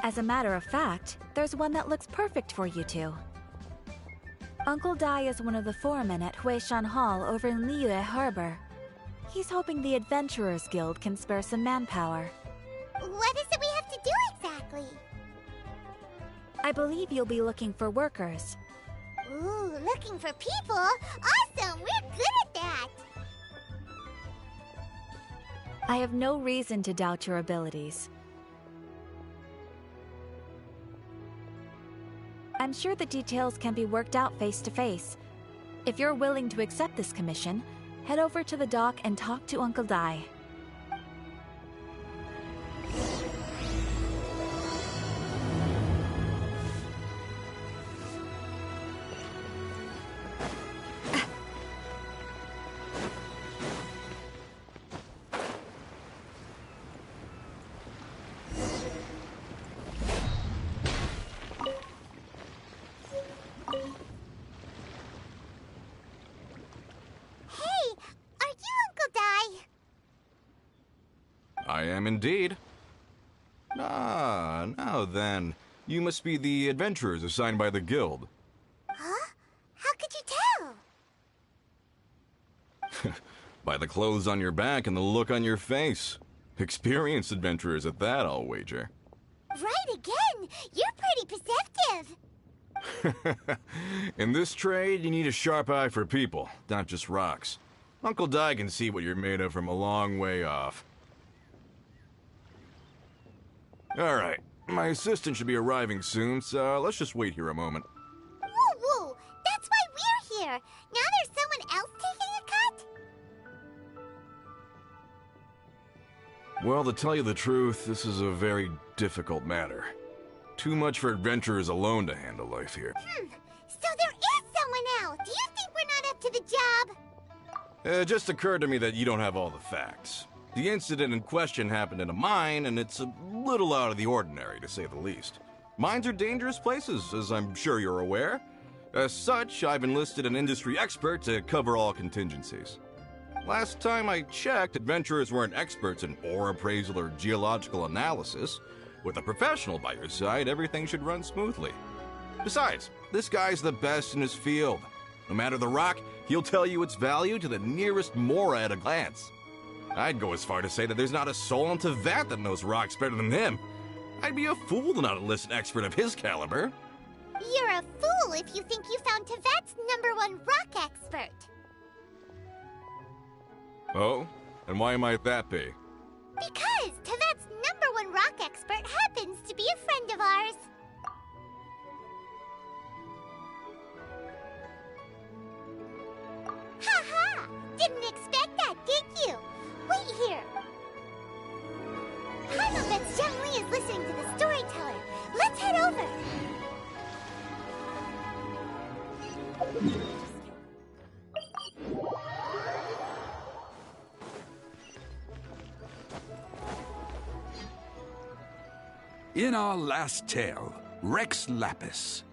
As a matter of fact, there's one that looks perfect for you two. Uncle Dai is one of the foremen at Huishan Hall over in Liyue Harbor. He's hoping the Adventurers Guild can spare some manpower. What is it we have to do exactly? I believe you'll be looking for workers. Ooh, looking for people? Awesome! We're good at that! I have no reason to doubt your abilities. I'm sure the details can be worked out face to face. If you're willing to accept this commission, head over to the dock and talk to Uncle Dai. I am indeed. Ah, now then. You must be the adventurers assigned by the guild. Huh? How could you tell? By the clothes on your back and the look on your face. Experienced adventurers at that, I'll wager. Right again! You're pretty perceptive! In this trade, you need a sharp eye for people, not just rocks. Uncle Dai can see what you're made of from a long way off. Alright, my assistant should be arriving soon, so let's just wait here a moment. Woo-woo! That's why we're here! Now there's someone else taking a cut? Well, to tell you the truth, this is a very difficult matter. Too much for adventurers alone to handle life here. So there is someone else! Do you think we're not up to the job? It just occurred to me that you don't have all the facts. The incident in question happened in a mine, and it's a little out of the ordinary, to say the least. Mines are dangerous places, as I'm sure you're aware. As such, I've enlisted an industry expert to cover all contingencies. Last time I checked, adventurers weren't experts in ore appraisal or geological analysis. With a professional by your side, everything should run smoothly. Besides, this guy's the best in his field. No matter the rock, he'll tell you its value to the nearest mora at a glance. I'd go as far to say that there's not a soul on Teyvat that knows rocks better than him. I'd be a fool to not enlist an expert of his caliber. You're a fool if you think you found Tevat's #1 rock expert. Oh? And why might that be? Because Tevat's #1 rock expert happens to be a friend of ours. Ha! Didn't expect that, did you? Wait here. Paimon bets Zhongli is listening to the storyteller. Let's head over. In our last tale, Rex Lapis.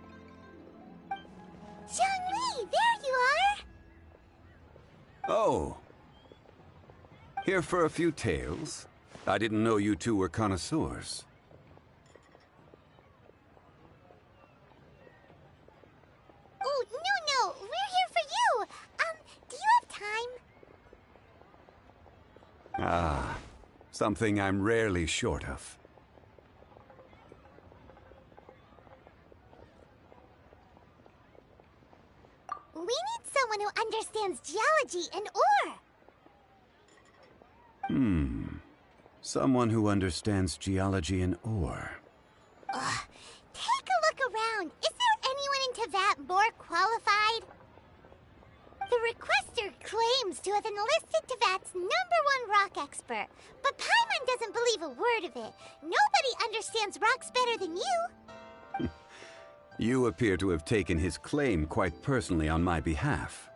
Zhongli, there you are. Oh. Here for a few tales? I didn't know you two were connoisseurs. Oh, no, we're here for you. Do you have time? Ah, something I'm rarely short of. We need someone who understands geology and ore. Someone who understands geology and ore. Take a look around. Is there anyone in Tevat more qualified? The requester claims to have enlisted Tevat's #1 rock expert, but Paimon doesn't believe a word of it. Nobody understands rocks better than you. You appear to have taken his claim quite personally on my behalf.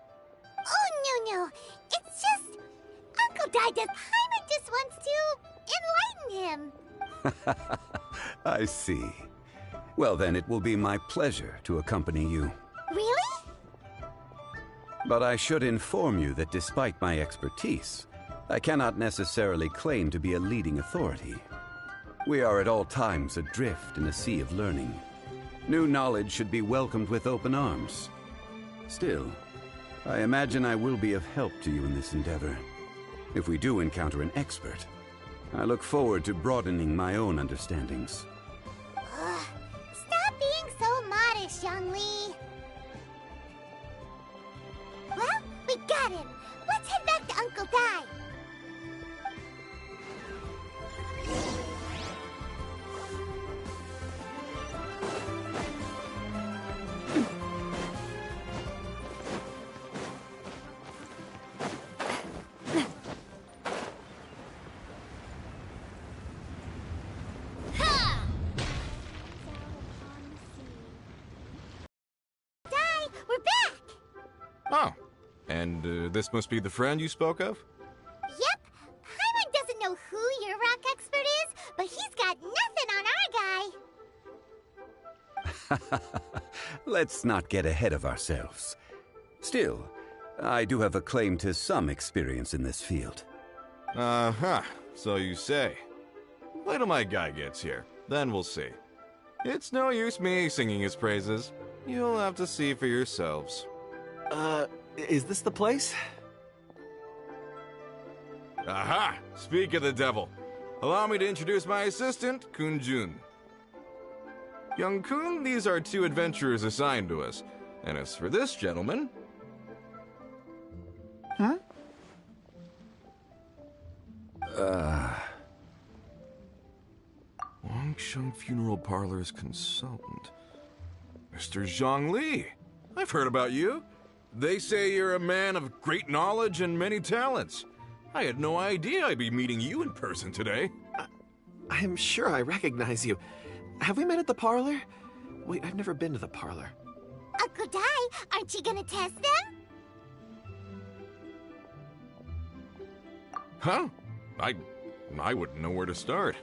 Oh, no. It's just... Uncle Dai, Paimon just wants to enlighten him. I see. Well then, it will be my pleasure to accompany you. Really? But I should inform you that despite my expertise, I cannot necessarily claim to be a leading authority. We are at all times adrift in a sea of learning. New knowledge should be welcomed with open arms. Still, I imagine I will be of help to you in this endeavor. If we do encounter an expert, I look forward to broadening my own understandings. Stop being so modest, Zhongli. Well, we got him. Let's head back to Uncle Dai. We're back! Oh. And this must be the friend you spoke of? Yep. Paimon doesn't know who your rock expert is, but he's got nothing on our guy. Let's not get ahead of ourselves. Still, I do have a claim to some experience in this field. Uh-huh. So you say. Wait till my guy gets here. Then we'll see. It's no use me singing his praises. You'll have to see for yourselves. Is this the place? Aha! Speak of the devil. Allow me to introduce my assistant, Kun-jun. Young Kun, these are 2 adventurers assigned to us. And as for this gentleman... Huh? Wangsheng Funeral Parlor's consultant. Mr. Zhongli. I've heard about you. They say you're a man of great knowledge and many talents. I had no idea I'd be meeting you in person today. I'm sure I recognize you. Have we met at the parlor? Wait, I've never been to the parlor. Uncle Dai, aren't you gonna test them? Huh? I wouldn't know where to start.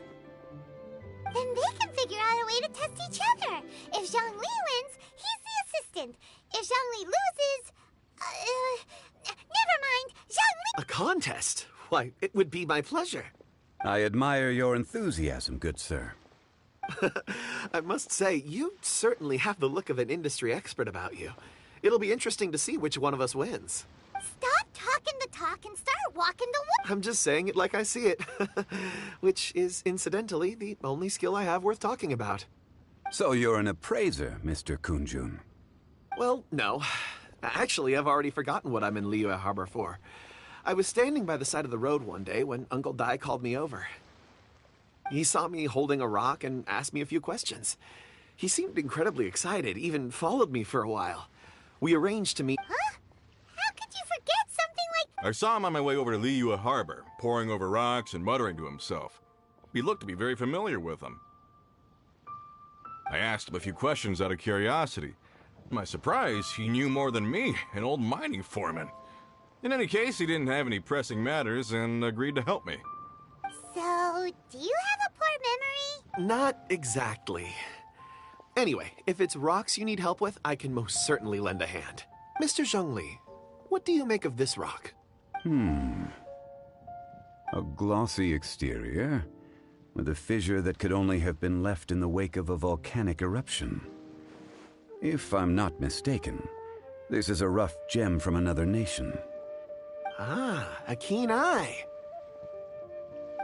Then they can figure out a way to test each other. If Zhongli wins, he's the assistant. If Zhongli loses... never mind. Zhongli... A contest? Why, it would be my pleasure. I admire your enthusiasm, good sir. I must say, you certainly have the look of an industry expert about you. It'll be interesting to see which one of us wins. Stop talking the talk and start walking the walk. I'm just saying it like I see it. Which is, incidentally, the only skill I have worth talking about. So you're an appraiser, Mr. Kunjun. Well, no. Actually, I've already forgotten what I'm in Liyue Harbor for. I was standing by the side of the road one day when Uncle Dai called me over. He saw me holding a rock and asked me a few questions. He seemed incredibly excited, even followed me for a while. We arranged to meet— Huh? How could you forget something like— I saw him on my way over to Liyue Harbor, poring over rocks and muttering to himself. He looked to be very familiar with them. I asked him a few questions out of curiosity. To my surprise, he knew more than me, an old mining foreman. In any case, he didn't have any pressing matters and agreed to help me. So, do you have a poor memory? Not exactly. Anyway, if it's rocks you need help with, I can most certainly lend a hand. Mr. Zhongli, what do you make of this rock? A glossy exterior, with a fissure that could only have been left in the wake of a volcanic eruption. If I'm not mistaken, this is a rough gem from another nation. Ah, a keen eye.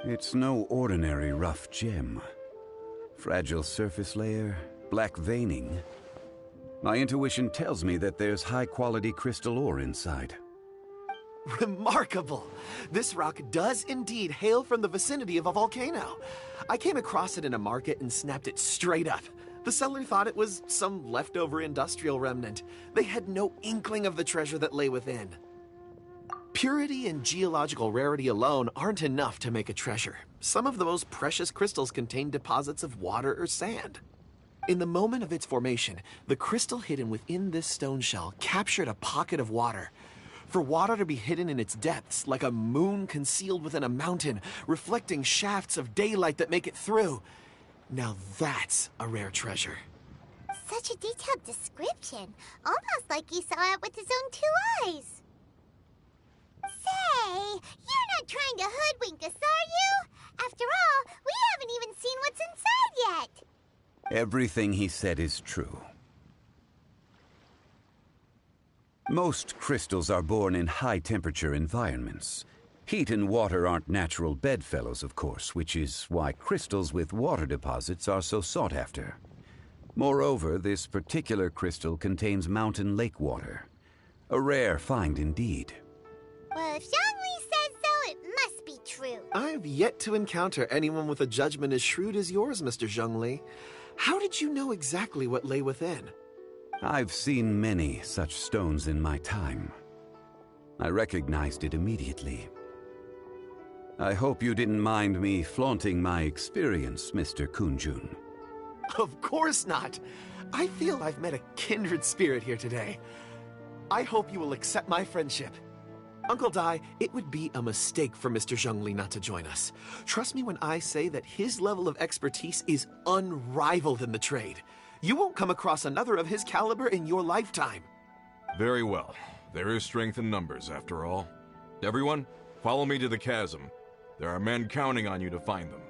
It's no ordinary rough gem. Fragile surface layer, black veining. My intuition tells me that there's high-quality crystal ore inside. Remarkable! This rock does indeed hail from the vicinity of a volcano. I came across it in a market and snapped it straight up. The seller thought it was some leftover industrial remnant. They had no inkling of the treasure that lay within. Purity and geological rarity alone aren't enough to make a treasure. Some of the most precious crystals contain deposits of water or sand. In the moment of its formation, the crystal hidden within this stone shell captured a pocket of water. For water to be hidden in its depths, like a moon concealed within a mountain, reflecting shafts of daylight that make it through. Now that's a rare treasure. Such a detailed description. Almost like you saw it with his own 2 eyes. Say, you're not trying to hoodwink us, are you? After all, we haven't even seen what's inside yet. Everything he said is true. Most crystals are born in high-temperature environments. Heat and water aren't natural bedfellows, of course, which is why crystals with water deposits are so sought after. Moreover, this particular crystal contains mountain lake water. A rare find indeed. Well, if Zhongli says so, it must be true. I've yet to encounter anyone with a judgment as shrewd as yours, Mr. Zhongli. How did you know exactly what lay within? I've seen many such stones in my time. I recognized it immediately. I hope you didn't mind me flaunting my experience, Mr. Kunjun. Of course not. I feel I've met a kindred spirit here today. I hope you will accept my friendship. Uncle Dai, it would be a mistake for Mr. Zhongli not to join us. Trust me when I say that his level of expertise is unrivaled in the trade. You won't come across another of his caliber in your lifetime. Very well. There is strength in numbers, after all. Everyone, follow me to the chasm. There are men counting on you to find them.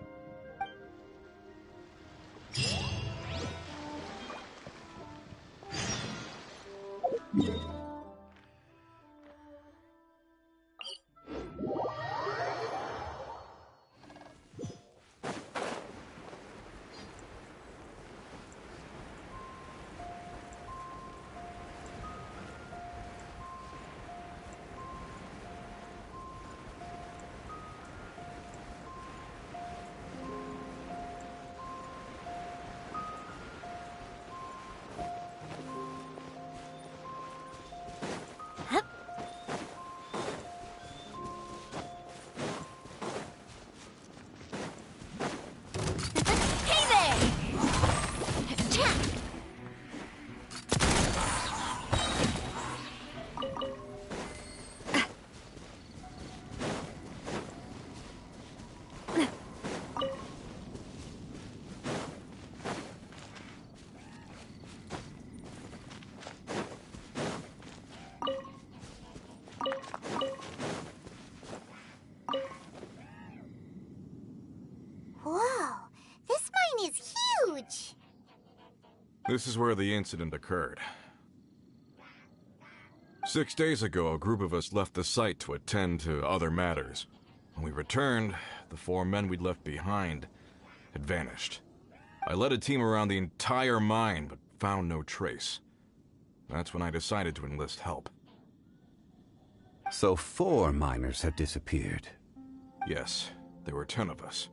Whoa, this mine is huge. This is where the incident occurred. 6 days ago, a group of us left the site to attend to other matters. When we returned, the 4 men we'd left behind had vanished. I led a team around the entire mine, but found no trace. That's when I decided to enlist help. So 4 miners had disappeared. Yes, there were 10 of us.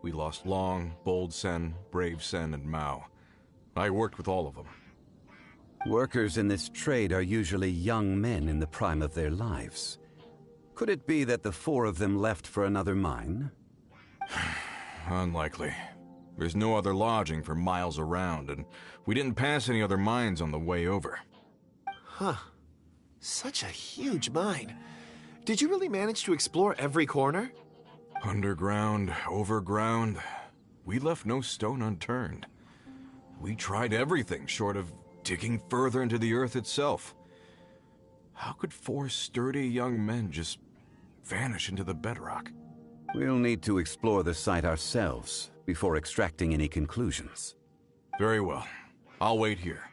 We lost Long, Bold Sen, Brave Sen, and Mao. I worked with all of them. Workers in this trade are usually young men in the prime of their lives. Could it be that the 4 of them left for another mine? Unlikely. There's no other lodging for miles around, and we didn't pass any other mines on the way over. Huh. Such a huge mine. Did you really manage to explore every corner? Underground, overground, we left no stone unturned. We tried everything short of digging further into the earth itself. How could 4 sturdy young men just vanish into the bedrock? We'll need to explore the site ourselves before extracting any conclusions. Very well. I'll wait here.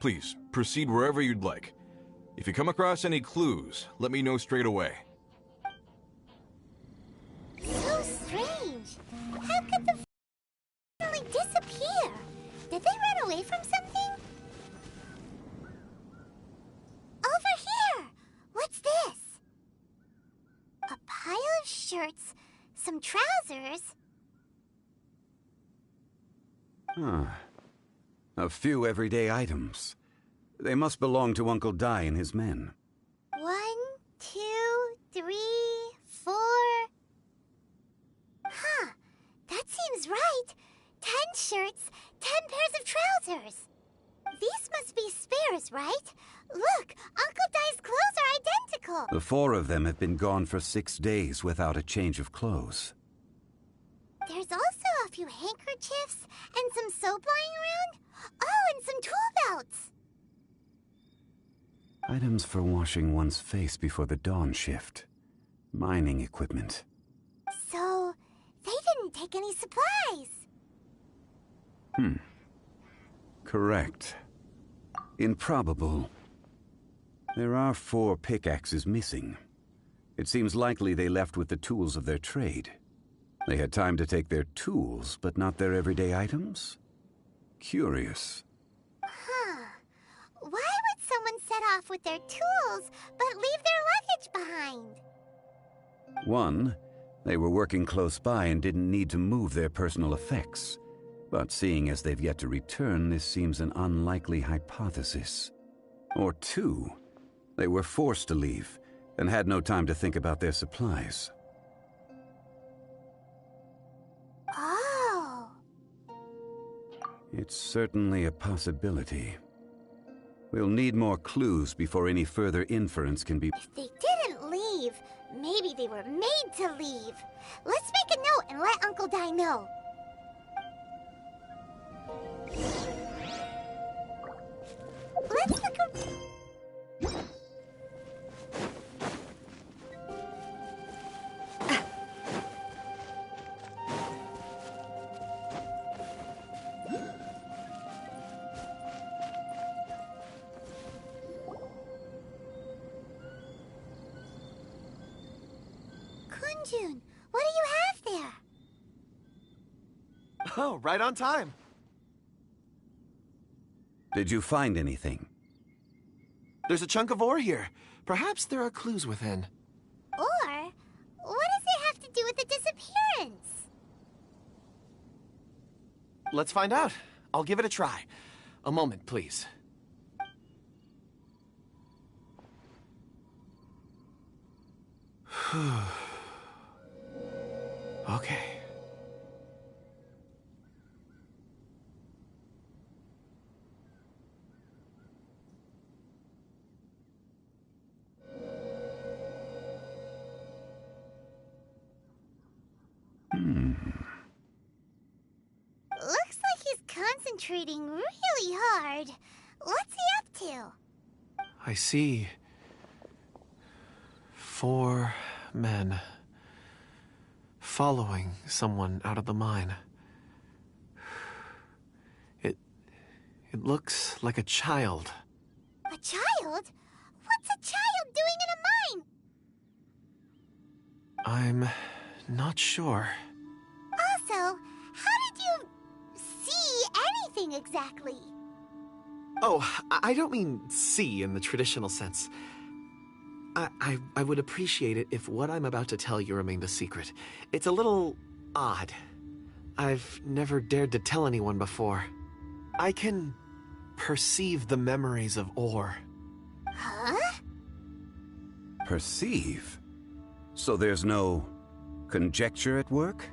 Please, proceed wherever you'd like. If you come across any clues, let me know straight away. So strange. How could the suddenly disappear? Did they run away from something? Over here! What's this? A pile of shirts, some trousers. A few everyday items. They must belong to Uncle Dai and his men. 1, 2, 3, 4. Huh, that seems right. 10 shirts, 10 pairs of trousers. These must be spares, right? Look, Uncle Dai's clothes are identical. The 4 of them have been gone for 6 days without a change of clothes. There's also a few handkerchiefs and some soap lying around. Oh, and some tool belts. Items for washing one's face before the dawn shift. Mining equipment. So, they didn't take any supplies. Correct. Improbable. There are 4 pickaxes missing. It seems likely they left with the tools of their trade. They had time to take their tools, but not their everyday items? Curious. Huh. Why would someone set off with their tools, but leave their luggage behind? 1, they were working close by and didn't need to move their personal effects. But seeing as they've yet to return, this seems an unlikely hypothesis. Or 2, they were forced to leave and had no time to think about their supplies. Oh. It's certainly a possibility. We'll need more clues before any further inference can be... If they didn't leave, maybe they were made to leave. Let's make a note and let Uncle Dai know. Let's look around. Kunjun, what do you have there? Oh, right on time. Did you find anything? There's a chunk of ore here. Perhaps there are clues within. Or, what does it have to do with the disappearance? Let's find out. I'll give it a try. A moment, please. Okay. Looks like he's concentrating really hard. What's he up to? I see 4 men following someone out of the mine. It looks like a child. A child? What What's a child doing in a mine? I'm not sure. Also, how did you see anything exactly? Oh, I don't mean see in the traditional sense. I would appreciate it if what I'm about to tell you remained a secret. It's a little odd. I've never dared to tell anyone before. I can perceive the memories of Or. Huh? Perceive? So there's no conjecture at work?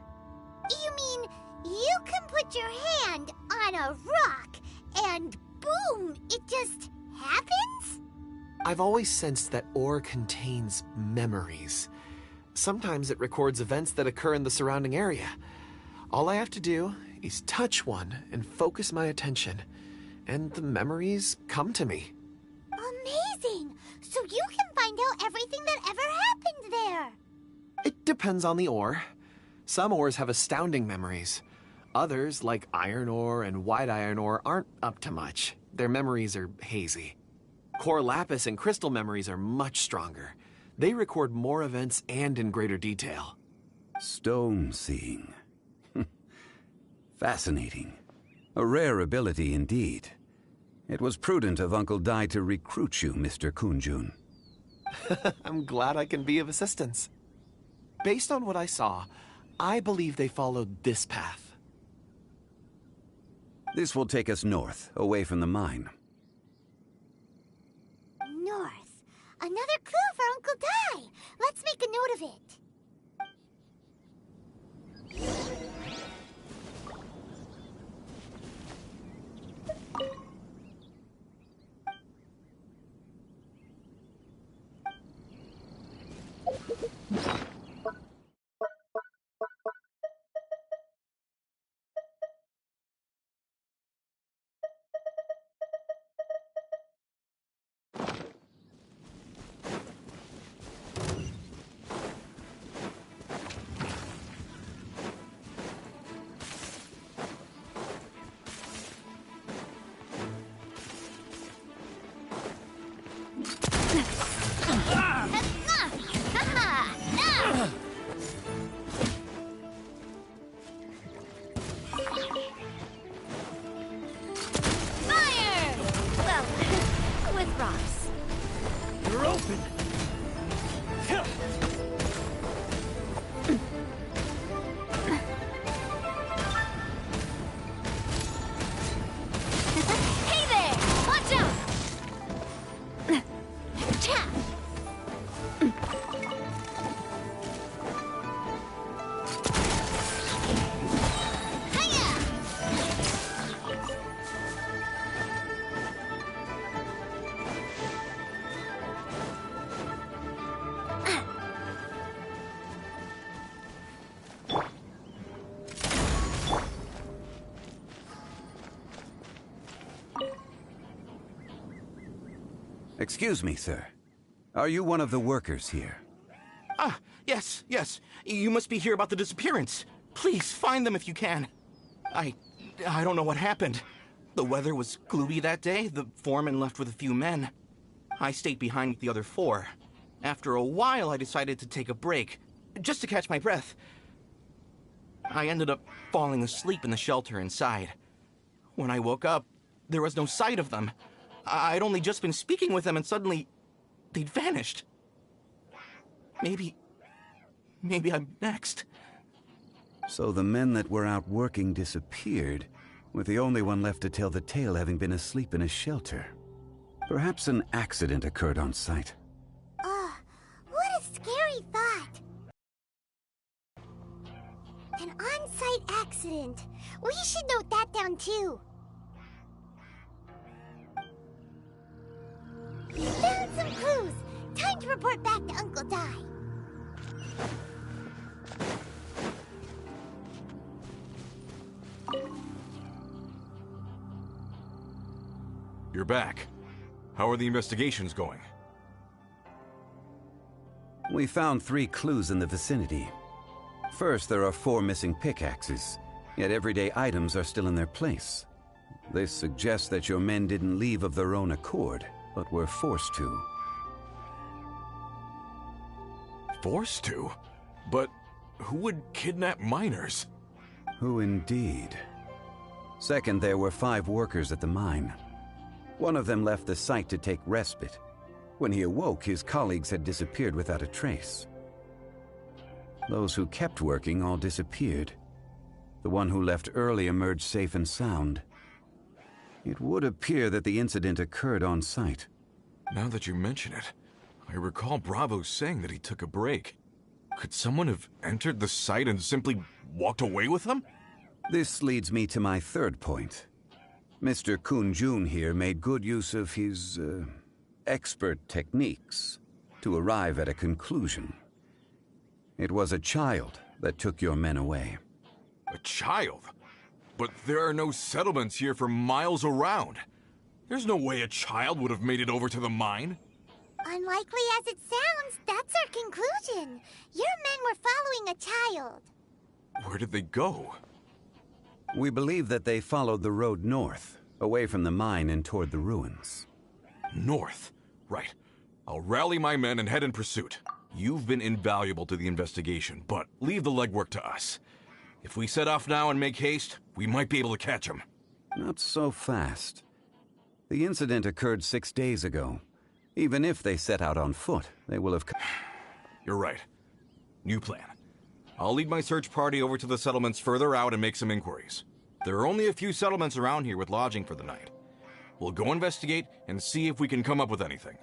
You mean you can put your hand on a rock and boom, it just happens? I've always sensed that Or contains memories. Sometimes it records events that occur in the surrounding area. All I have to do is touch one and focus my attention, and the memories come to me. Amazing! So you can find out everything that ever happened there. It depends on the ore. Some ores have astounding memories. Others, like iron ore and white iron ore, aren't up to much. Their memories are hazy. Core lapis and crystal memories are much stronger. They record more events and in greater detail. Stone seeing. Fascinating. A rare ability indeed. It was prudent of Uncle Dai to recruit you, Mr. Kunjun. I'm glad I can be of assistance. Based on what I saw, I believe they followed this path. This will take us north, away from the mine. North. Another clue for Uncle Dai. Let's make a note of it. Fire! Well, with rocks. You're open! Hey there! Watch out! Cha! Hiya! Excuse me, sir. Are you one of the workers here? Ah, yes. You must be here about the disappearance. Please, find them if you can. I don't know what happened. The weather was gloomy that day. The foreman left with a few men. I stayed behind with the other 4. After a while, I decided to take a break, just to catch my breath. I ended up falling asleep in the shelter inside. When I woke up, there was no sight of them. I'd only just been speaking with them and suddenly they'd vanished. Maybe I'm next. So the men that were out working disappeared, with the only one left to tell the tale having been asleep in a shelter. Perhaps an accident occurred on site. What a scary thought. An on-site accident. We should note that down too. Found some clues. Time to report back to Uncle Dai. You're back. How are the investigations going? We found 3 clues in the vicinity. First, there are 4 missing pickaxes, yet everyday items are still in their place. This suggests that your men didn't leave of their own accord, but were forced to. forced to. But who would kidnap miners? Who indeed? Second, there were 5 workers at the mine. One of them left the site to take respite. When he awoke, his colleagues had disappeared without a trace. Those who kept working all disappeared. The one who left early emerged safe and sound. It would appear that the incident occurred on site. Now that you mention it, I recall Bravo saying that he took a break. Could someone have entered the site and simply walked away with him? This leads me to my third point. Mr. Kun-jun here made good use of his, expert techniques to arrive at a conclusion. It was a child that took your men away. A child? But there are no settlements here for miles around. There's no way a child would have made it over to the mine. Unlikely as it sounds, that's our conclusion. Your men were following a child. Where did they go? We believe that they followed the road north, away from the mine and toward the ruins. North? Right. I'll rally my men and head in pursuit. You've been invaluable to the investigation, but leave the legwork to us. If we set off now and make haste, we might be able to catch them. Not so fast. The incident occurred 6 days ago. Even if they set out on foot, they will have... You're right. New plan. I'll lead my search party over to the settlements further out and make some inquiries. There are only a few settlements around here with lodging for the night. We'll go investigate and see if we can come up with anything.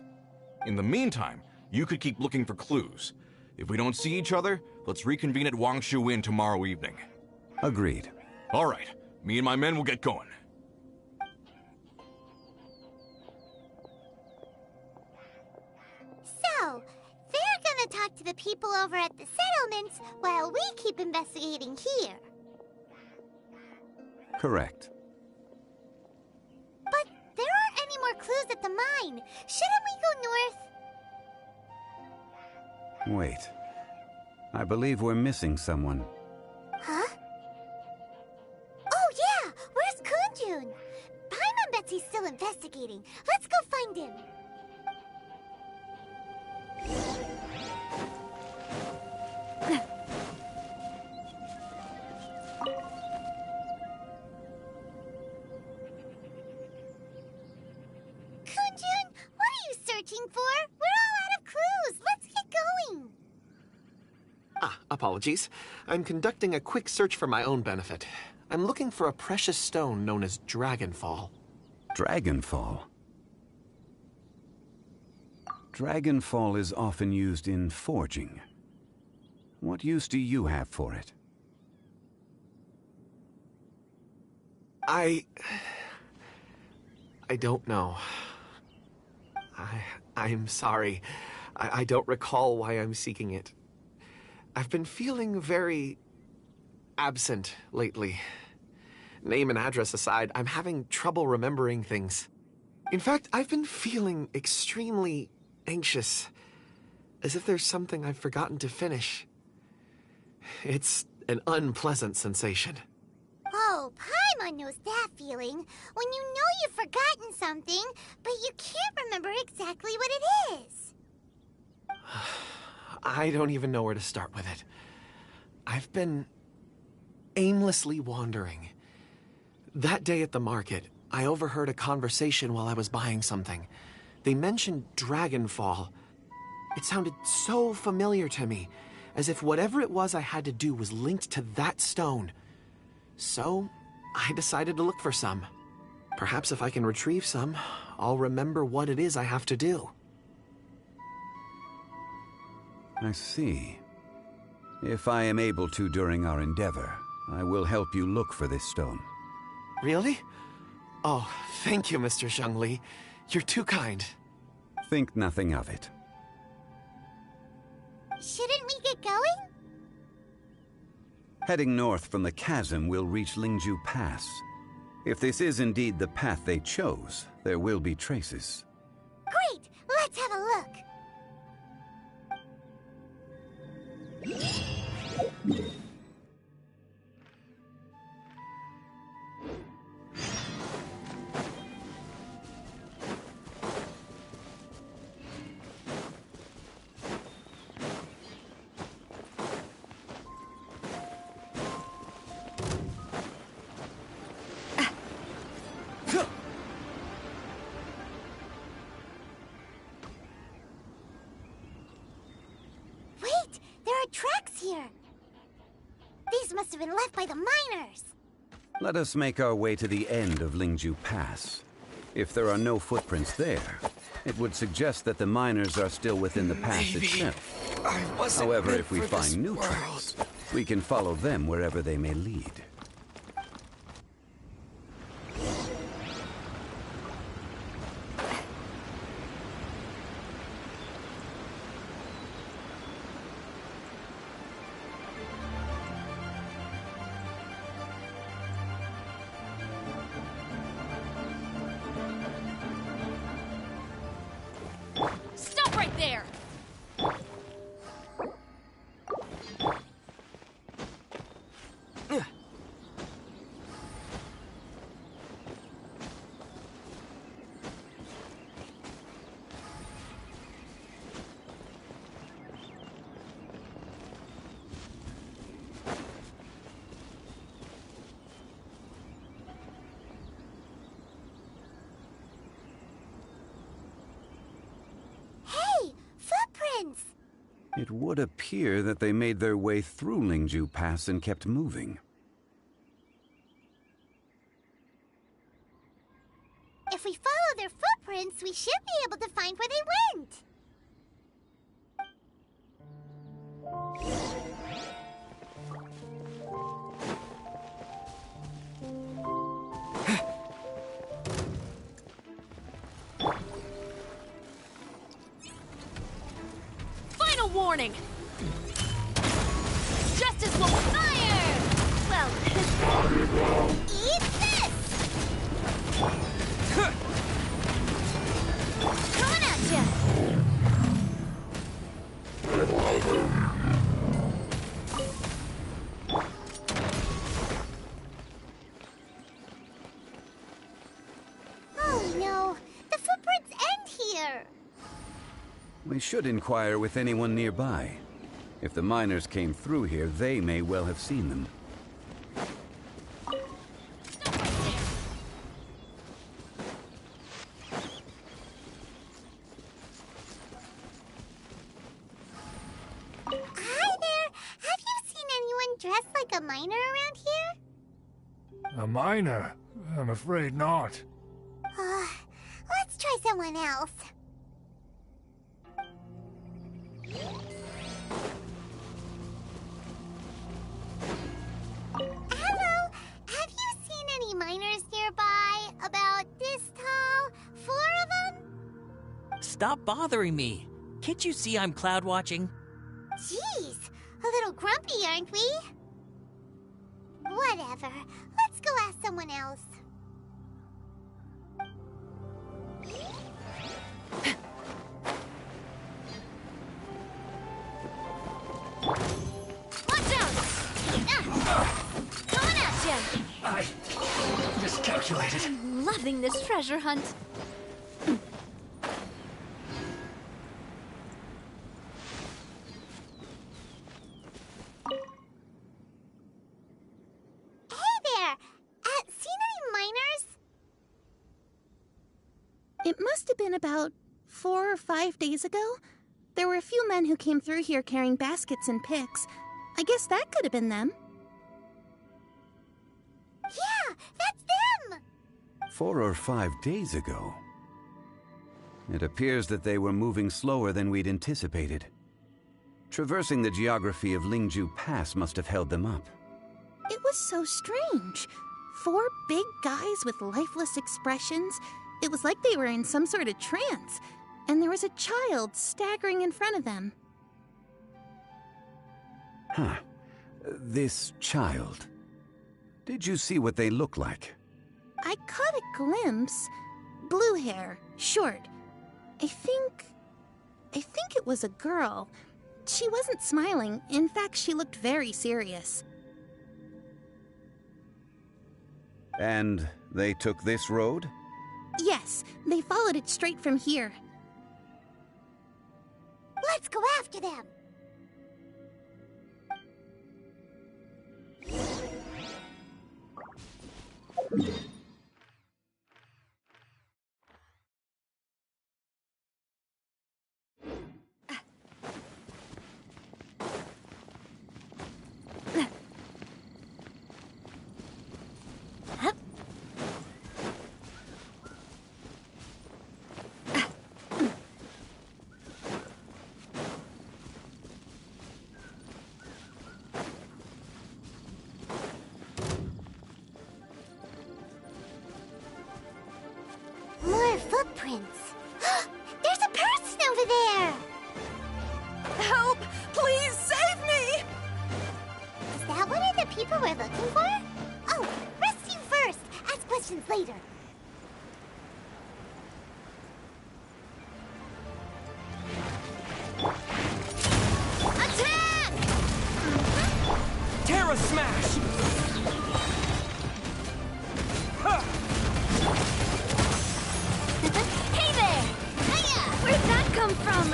In the meantime, you could keep looking for clues. If we don't see each other, let's reconvene at Wangshu Inn tomorrow evening. Agreed. All right. Me and my men will get going. So, they're gonna talk to the people over at the settlements while we keep investigating here. Correct. But there aren't any more clues at the mine. Shouldn't we go north? Wait. I believe we're missing someone. Huh? Oh yeah! Where's Kunjun? Paimon bets he's still investigating. Let's go find him. Kunjun, what are you searching for? We're all out of clues. Let's get going. Apologies. I'm conducting a quick search for my own benefit. I'm looking for a precious stone known as Dragonfall. Dragonfall? Dragonfall is often used in forging. What use do you have for it? I don't know. I'm sorry. I don't recall why I'm seeking it. I've been feeling very absent lately. Name and address aside, I'm having trouble remembering things. In fact, I've been feeling extremely anxious, as if there's something I've forgotten to finish. It's an unpleasant sensation. Oh, Paimon knows that feeling. When you know you've forgotten something, but you can't remember exactly what it is. I don't even know where to start with it. I've been aimlessly wandering. That day at the market, I overheard a conversation while I was buying something. They mentioned Dragonfall. It sounded so familiar to me, as if whatever it was I had to do was linked to that stone. So, I decided to look for some. Perhaps if I can retrieve some, I'll remember what it is I have to do. I see. If I am able to during our endeavor, I will help you look for this stone. Really? Oh, thank you, Mr. Zhongli. You're too kind. Think nothing of it. Shouldn't we get going? Heading north from the chasm, we'll reach Lingju Pass. If this is indeed the path they chose, there will be traces. Great! Let's have a look. been left by the miners. Let us make our way to the end of Lingju Pass. If there are no footprints there, it would suggest that the miners are still within the pass itself. However, if we find new tracks, we can follow them wherever they may lead. Stop right there! Hey, footprints! It would appear that they made their way through Lingju Pass and kept moving. If we follow their footprints, we should be able to find where they went. Final warning! Justice will fire! Well, Eat this! coming at ya! Oh no, the footprints end here. We should inquire with anyone nearby. If the miners came through here, they may well have seen them. Stop right there! Hi there! Have you seen anyone dressed like a miner around here? A miner? I'm afraid not. Let's try someone else. Hello! Have you seen any miners nearby? About this tall? 4 of them? Stop bothering me. Can't you see I'm cloud watching? Jeez, a little grumpy, aren't we? Whatever. Let's go ask someone else. Watch out! Coming at ya! I miscalculated. I'm loving this treasure hunt. Hey there! Seen any miners? It must have been about 4 or 5 days ago. There were a few men who came through here carrying baskets and picks. I guess that could have been them. Yeah, that's them! 4 or 5 days ago. It appears that they were moving slower than we'd anticipated. Traversing the geography of Lingju Pass must have held them up. It was so strange. 4 big guys with lifeless expressions. It was like they were in some sort of trance. And there was a child staggering in front of them. Huh. This child. Did you see what they look like? I caught a glimpse. Blue hair, short. I think it was a girl. She wasn't smiling. In fact, she looked very serious. And they took this road? Yes, they followed it straight from here. Let's go after them! footprints. There's a person over there! Help! Please save me! Is that one of the people we're looking for? Oh, rescue first! Ask questions later. Attack! Terra Smash! Hey there! Hiya! Where'd that come from?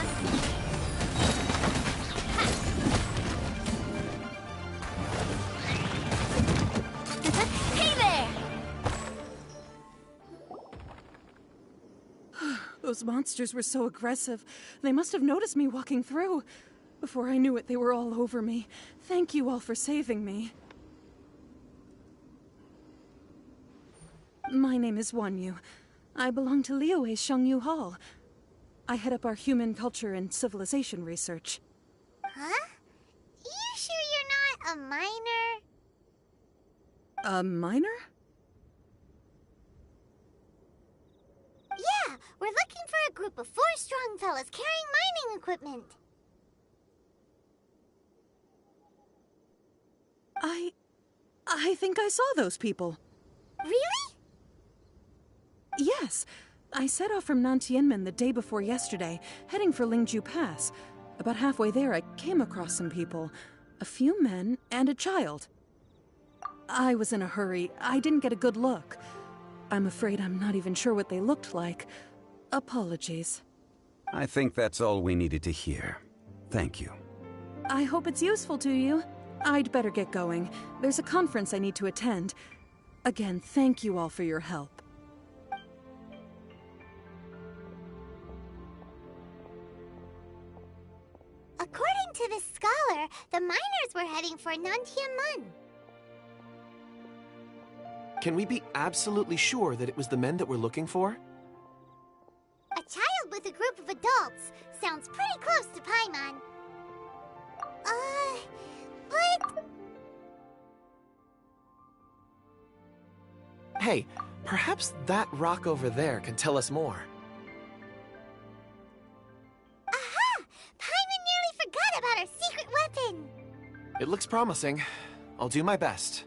Hey there! Those monsters were so aggressive. They must have noticed me walking through. Before I knew it, they were all over me. Thank you all for saving me. My name is Wanyu. I belong to Liyue's Shangyu Hall. I head up our human culture and civilization research. Huh? You sure you're not a minor? A minor? Yeah, we're looking for a group of 4 strong fellas carrying mining equipment. I think I saw those people. Really? Yes. I set off from Nantianmen the day before yesterday, heading for Lingju Pass. About halfway there, I came across some people. A few men and a child. I was in a hurry. I didn't get a good look. I'm afraid I'm not even sure what they looked like. Apologies. I think that's all we needed to hear. Thank you. I hope it's useful to you. I'd better get going. There's a conference I need to attend. Again, thank you all for your help. According to this scholar, the miners were heading for Nantianmen. Can we be absolutely sure that it was the men that we're looking for? A child with a group of adults. Sounds pretty close to Paimon. But... Hey, perhaps that rock over there can tell us more. Aha! Paimon nearly forgot about our secret weapon! It looks promising. I'll do my best.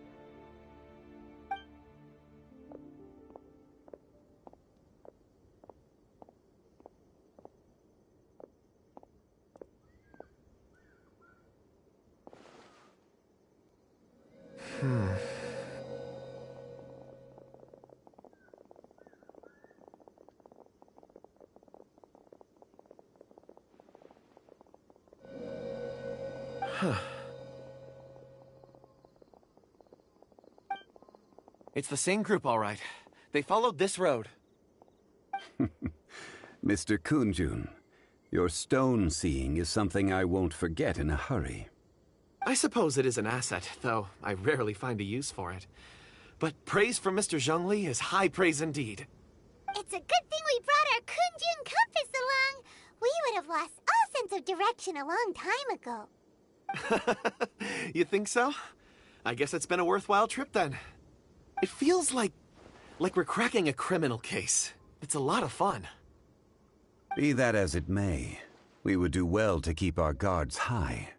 It's the same group, all right. They followed this road. Mr. Kunjun, your stone seeing is something I won't forget in a hurry. I suppose it is an asset, though I rarely find a use for it. But praise from Mr. Zhongli is high praise indeed. It's a good thing we brought our Kunjun compass along. We would have lost all sense of direction a long time ago. You think so? I guess it's been a worthwhile trip then. It feels like we're cracking a criminal case. It's a lot of fun. Be that as it may, we would do well to keep our guards high.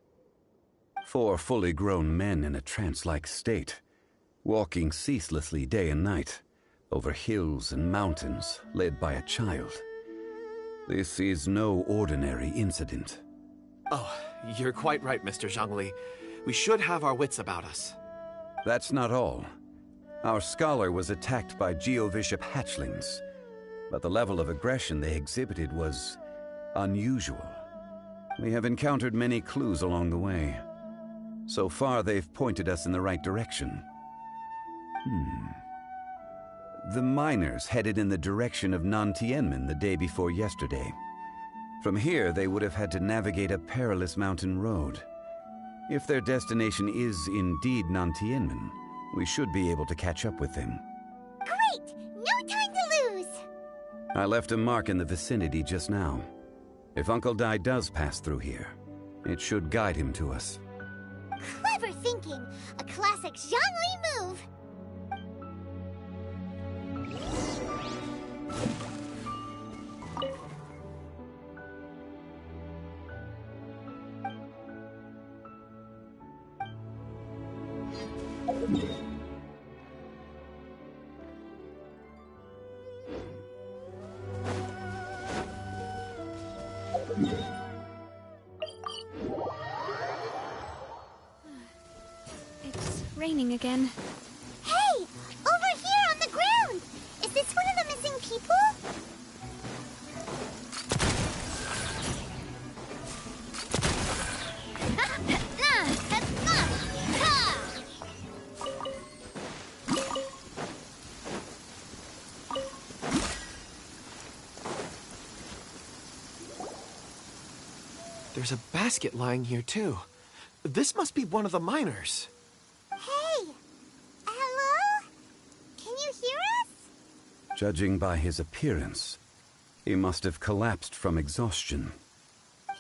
4 fully grown men in a trance-like state, walking ceaselessly day and night, over hills and mountains, led by a child. This is no ordinary incident. Oh, you're quite right, Mr. Zhongli. We should have our wits about us. That's not all. Our scholar was attacked by Geovishap hatchlings, but the level of aggression they exhibited was unusual. We have encountered many clues along the way. So far, they've pointed us in the right direction. The miners headed in the direction of Nantianmen the day before yesterday. From here, they would have had to navigate a perilous mountain road. If their destination is indeed Nantianmen, we should be able to catch up with them. Great! No time to lose! I left a mark in the vicinity just now. If Uncle Dai does pass through here, it should guide him to us. Clever thinking! A classic Zhongli move! raining again. Hey! Over here on the ground! Is this one of the missing people? There's a basket lying here, too. This must be one of the miners. Hey! Hello? Can you hear us? Judging by his appearance, he must have collapsed from exhaustion.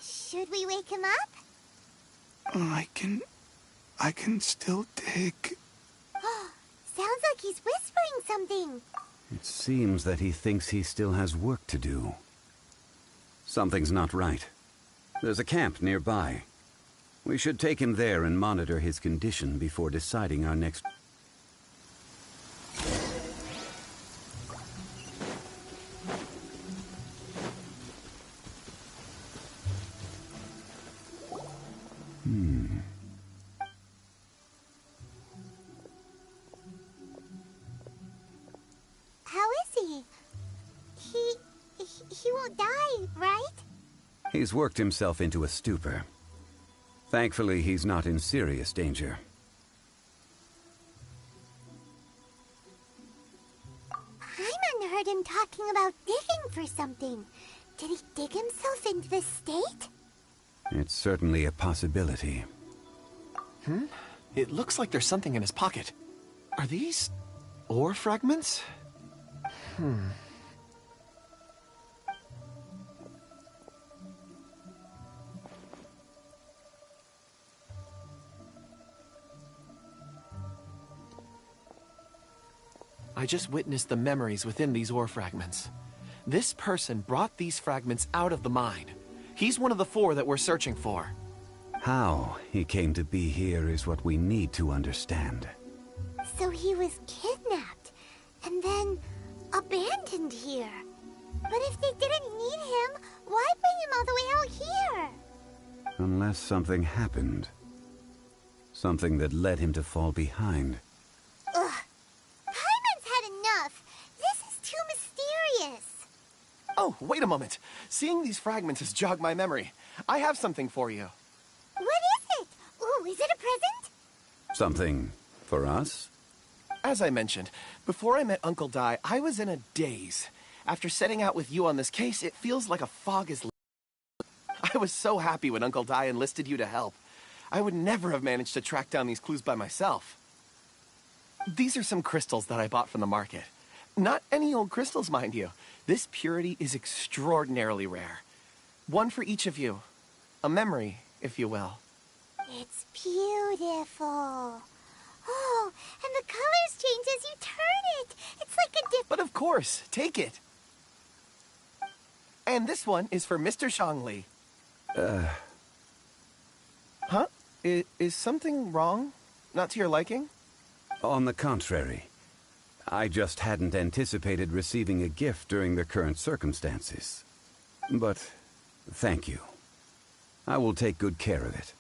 Should we wake him up? I can still dig. Sounds like he's whispering something. It seems that he thinks he still has work to do. Something's not right. There's a camp nearby. We should take him there and monitor his condition before deciding our next... How is he? He won't die, right? He's worked himself into a stupor. Thankfully, he's not in serious danger. Paimon heard him talking about digging for something. Did he dig himself into this state? It's certainly a possibility. It looks like there's something in his pocket. Are these ore fragments? I just witnessed the memories within these ore fragments. This person brought these fragments out of the mine. He's one of the 4 that we're searching for. How he came to be here is what we need to understand. So he was kidnapped, and then abandoned here. But if they didn't need him, why bring him all the way out here? Unless something happened. Something that led him to fall behind. Ugh. Paimon's had enough. This is too mysterious. Oh, wait a moment. Seeing these fragments has jogged my memory. I have something for you. What is it? Ooh, is it a present? Something for us? As I mentioned, before I met Uncle Dai, I was in a daze. After setting out with you on this case, it feels like a fog is I was so happy when Uncle Dai enlisted you to help. I would never have managed to track down these clues by myself. These are some crystals that I bought from the market. Not any old crystals, mind you. This purity is extraordinarily rare. One for each of you. A memory, if you will. It's beautiful. Oh, and the colors change as you turn it. It's like a But of course, take it. And this one is for Mr. Zhongli. Huh? Is something wrong? Not to your liking? On the contrary. I just hadn't anticipated receiving a gift during the current circumstances. But thank you. I will take good care of it.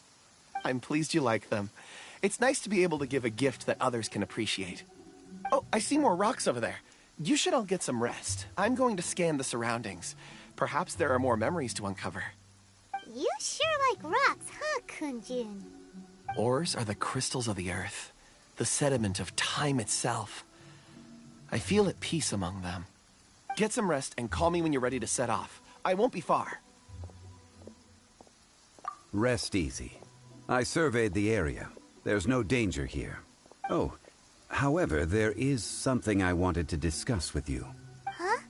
I'm pleased you like them. It's nice to be able to give a gift that others can appreciate. Oh, I see more rocks over there. You should all get some rest. I'm going to scan the surroundings. Perhaps there are more memories to uncover. You sure like rocks, huh, Kunjun? Ores are the crystals of the earth, the sediment of time itself. I feel at peace among them. Get some rest and call me when you're ready to set off. I won't be far. Rest easy. I surveyed the area. There's no danger here. Oh, however, there is something I wanted to discuss with you. Huh?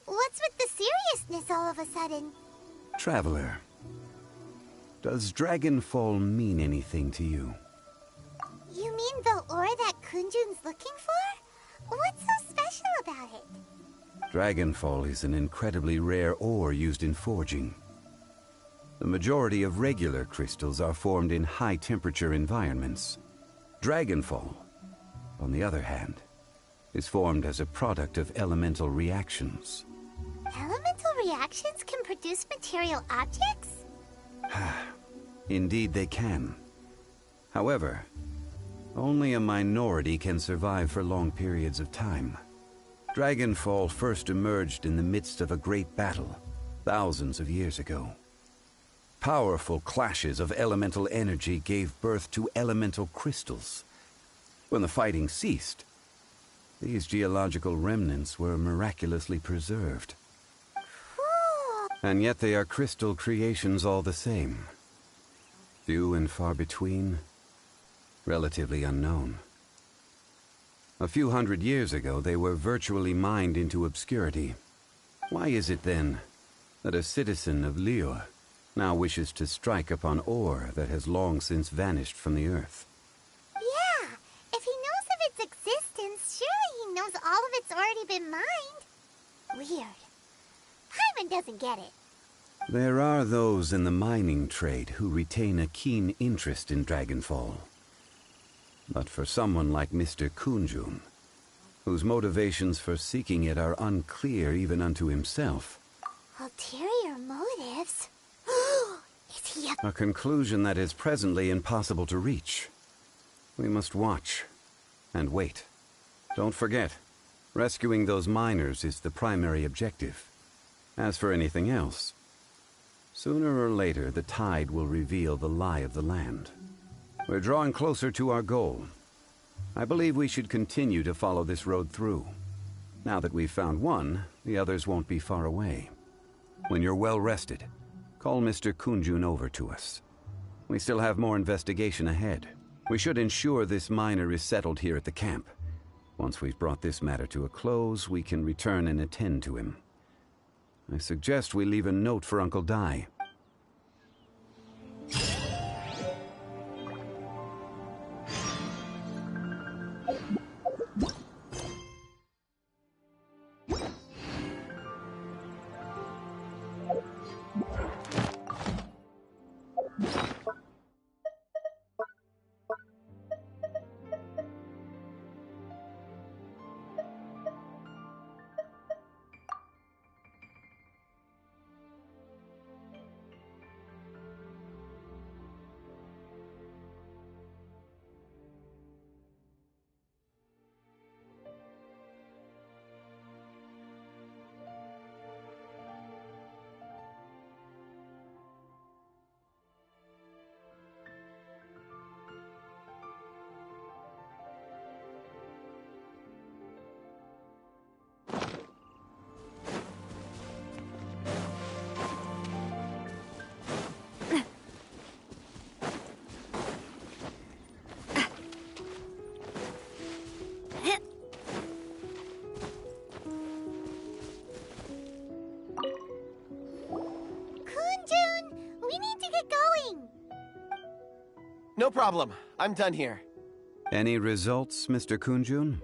What's with the seriousness all of a sudden? Traveler, does Dragonfall mean anything to you? You mean the ore that Kunjun's looking for? What's so special about it? Dragonfall is an incredibly rare ore used in forging. The majority of regular crystals are formed in high-temperature environments. Dragonfall, on the other hand, is formed as a product of elemental reactions. Elemental reactions can produce material objects? Indeed they can. However, Only a minority can survive for long periods of time. Dragonfall first emerged in the midst of a great battle, thousands of years ago. Powerful clashes of elemental energy gave birth to elemental crystals. When the fighting ceased, these geological remnants were miraculously preserved. And yet they are crystal creations all the same. Few and far between, relatively unknown. A few hundred years ago, they were virtually mined into obscurity. Why is it then that a citizen of Liyue now wishes to strike upon ore that has long since vanished from the earth? Yeah, if he knows of its existence, surely he knows all of it's already been mined. Weird. Paimon doesn't get it. There are those in the mining trade who retain a keen interest in Dragonfall. But for someone like Mr. Kunjun, whose motivations for seeking it are unclear even unto himself... Ulterior motives? Is he a conclusion that is presently impossible to reach. We must watch and wait. Don't forget, rescuing those miners is the primary objective. As for anything else, sooner or later the tide will reveal the lie of the land. We're drawing closer to our goal. I believe we should continue to follow this road through. Now that we've found one, the others won't be far away. When you're well rested, call Mr. Kunjun over to us. We still have more investigation ahead. We should ensure this miner is settled here at the camp. Once we've brought this matter to a close, we can return and attend to him. I suggest we leave a note for Uncle Dai. No problem. I'm done here. Any results, Mr. Kunjun?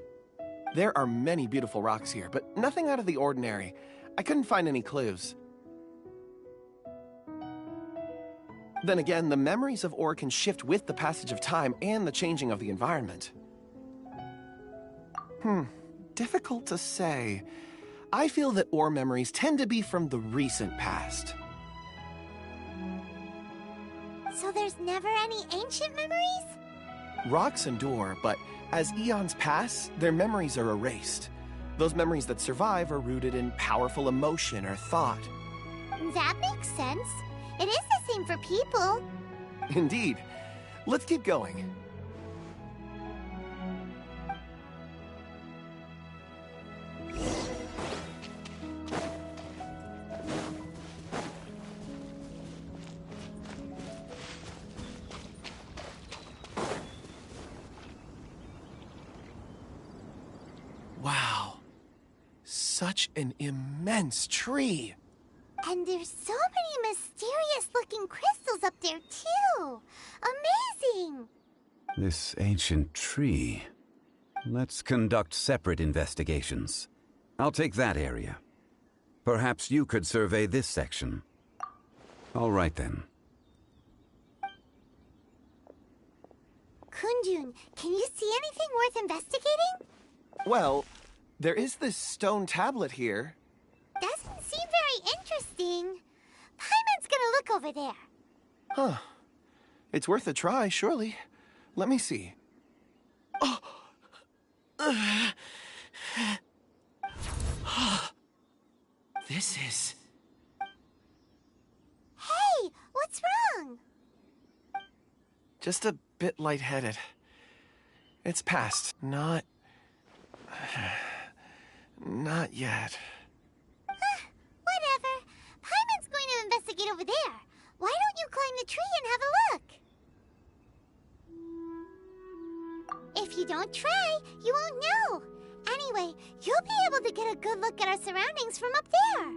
There are many beautiful rocks here, but nothing out of the ordinary. I couldn't find any clues. Then again, the memories of ore can shift with the passage of time and the changing of the environment. Difficult to say. I feel that ore memories tend to be from the recent past. So there's never any ancient memories? Rocks endure, but as eons pass, their memories are erased. Those memories that survive are rooted in powerful emotion or thought. That makes sense. It is the same for people. Indeed. Let's keep going. Wow. Such an immense tree. And there's so many mysterious-looking crystals up there, too. Amazing! This ancient tree. Let's conduct separate investigations. I'll take that area. Perhaps you could survey this section. All right, then. Kunjun, can you see anything worth investigating? Well, there is this stone tablet here. Doesn't seem very interesting. Paimon's gonna look over there. Huh. It's worth a try, surely. Let me see. This is... Hey, what's wrong? just a bit lightheaded. It's past. Not yet. Whatever. Paimon's going to investigate over there. Why don't you climb the tree and have a look? If you don't try, you won't know. Anyway, you'll be able to get a good look at our surroundings from up there.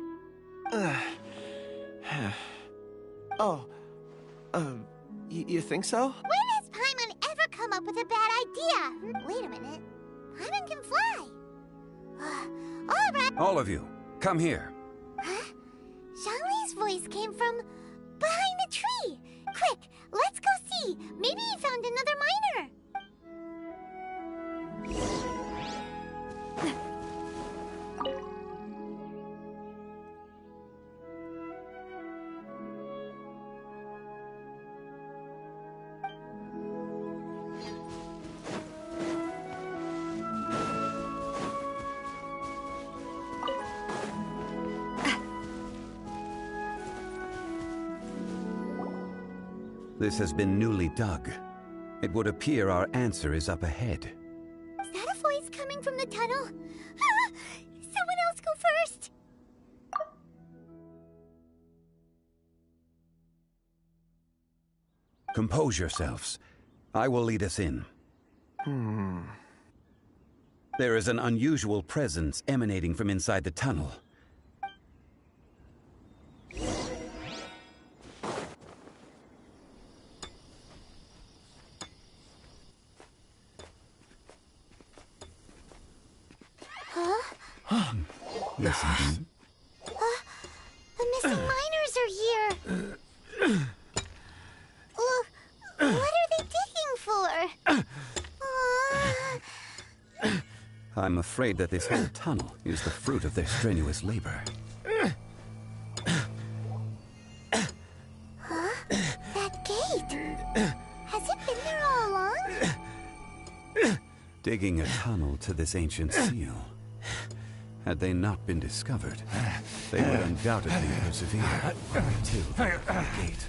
You think so? When has Paimon ever come up with a bad idea? Wait a minute. Paimon can fly. All right. All of you, come here. Huh? Zhongli's voice came from behind the tree. Quick, let's go see. Maybe he found another miner. This has been newly dug. It would appear our answer is up ahead. Is that a voice coming from the tunnel? Someone else go first! Compose yourselves. I will lead us in. There is an unusual presence emanating from inside the tunnel. Listen. The missing miners are here. What are they digging for? I'm afraid that this whole tunnel is the fruit of their strenuous labor. Huh? That gate. Has it been there all along? Digging a tunnel to this ancient seal. Had they not been discovered, they would undoubtedly persevere until they opened the gate.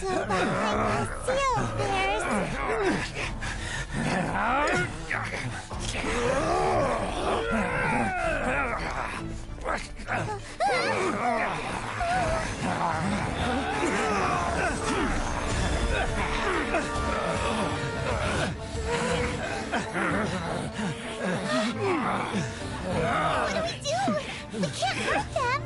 So behind the seal, there's... What do we do? We can't hurt them!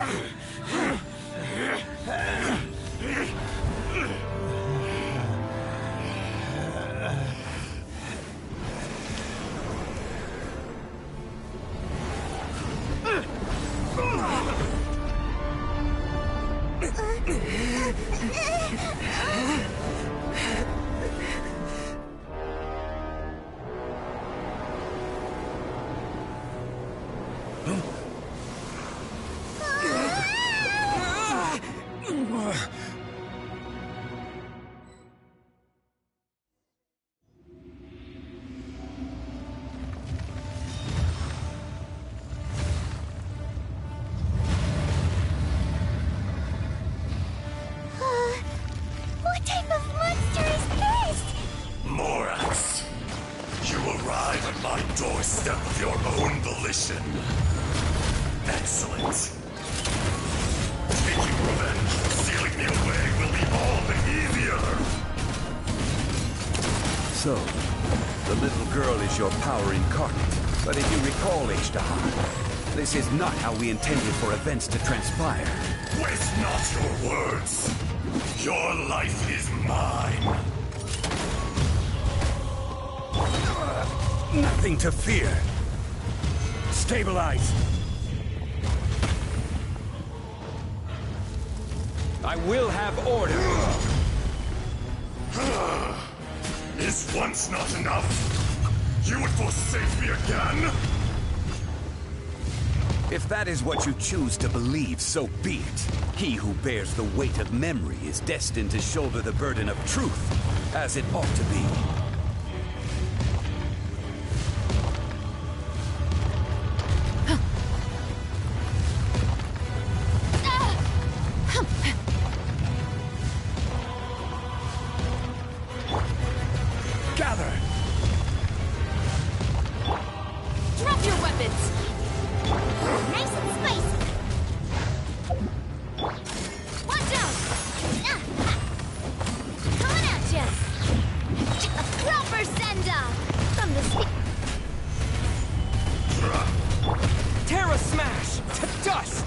What type of monster is this? Morax, you arrive at my doorstep of your own volition. Excellent. Taking revenge and sealing me away will be all the easier. So, the little girl is your power incarnate. But if you recall, H-Dahar, this is not how we intended for events to transpire. Waste not your words. Your life is mine. Nothing to fear. Stabilize. I will have order. Is once not enough? You would forsake me again? If that is what you choose to believe, so be it. He who bears the weight of memory is destined to shoulder the burden of truth, as it ought to be. Gather! Drop your weapons! Nice and spicy. Watch out! Coming at ya. A proper send-off! From the Terra Smash! To dust!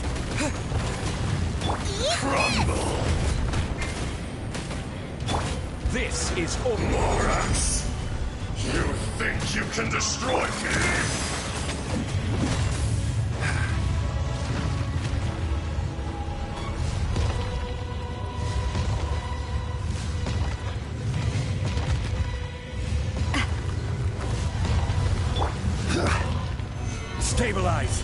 Crumble! This is only... Morax! You think you can destroy me? Stabilize!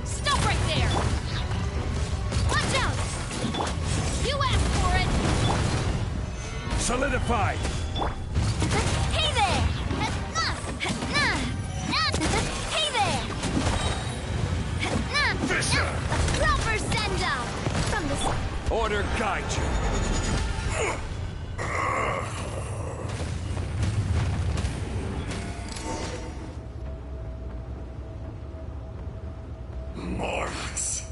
Stop right there! Watch out! You asked for it! Solidify! Hey there! Hey there! Fisher! Proper send-off! from the Order guide you. Morax,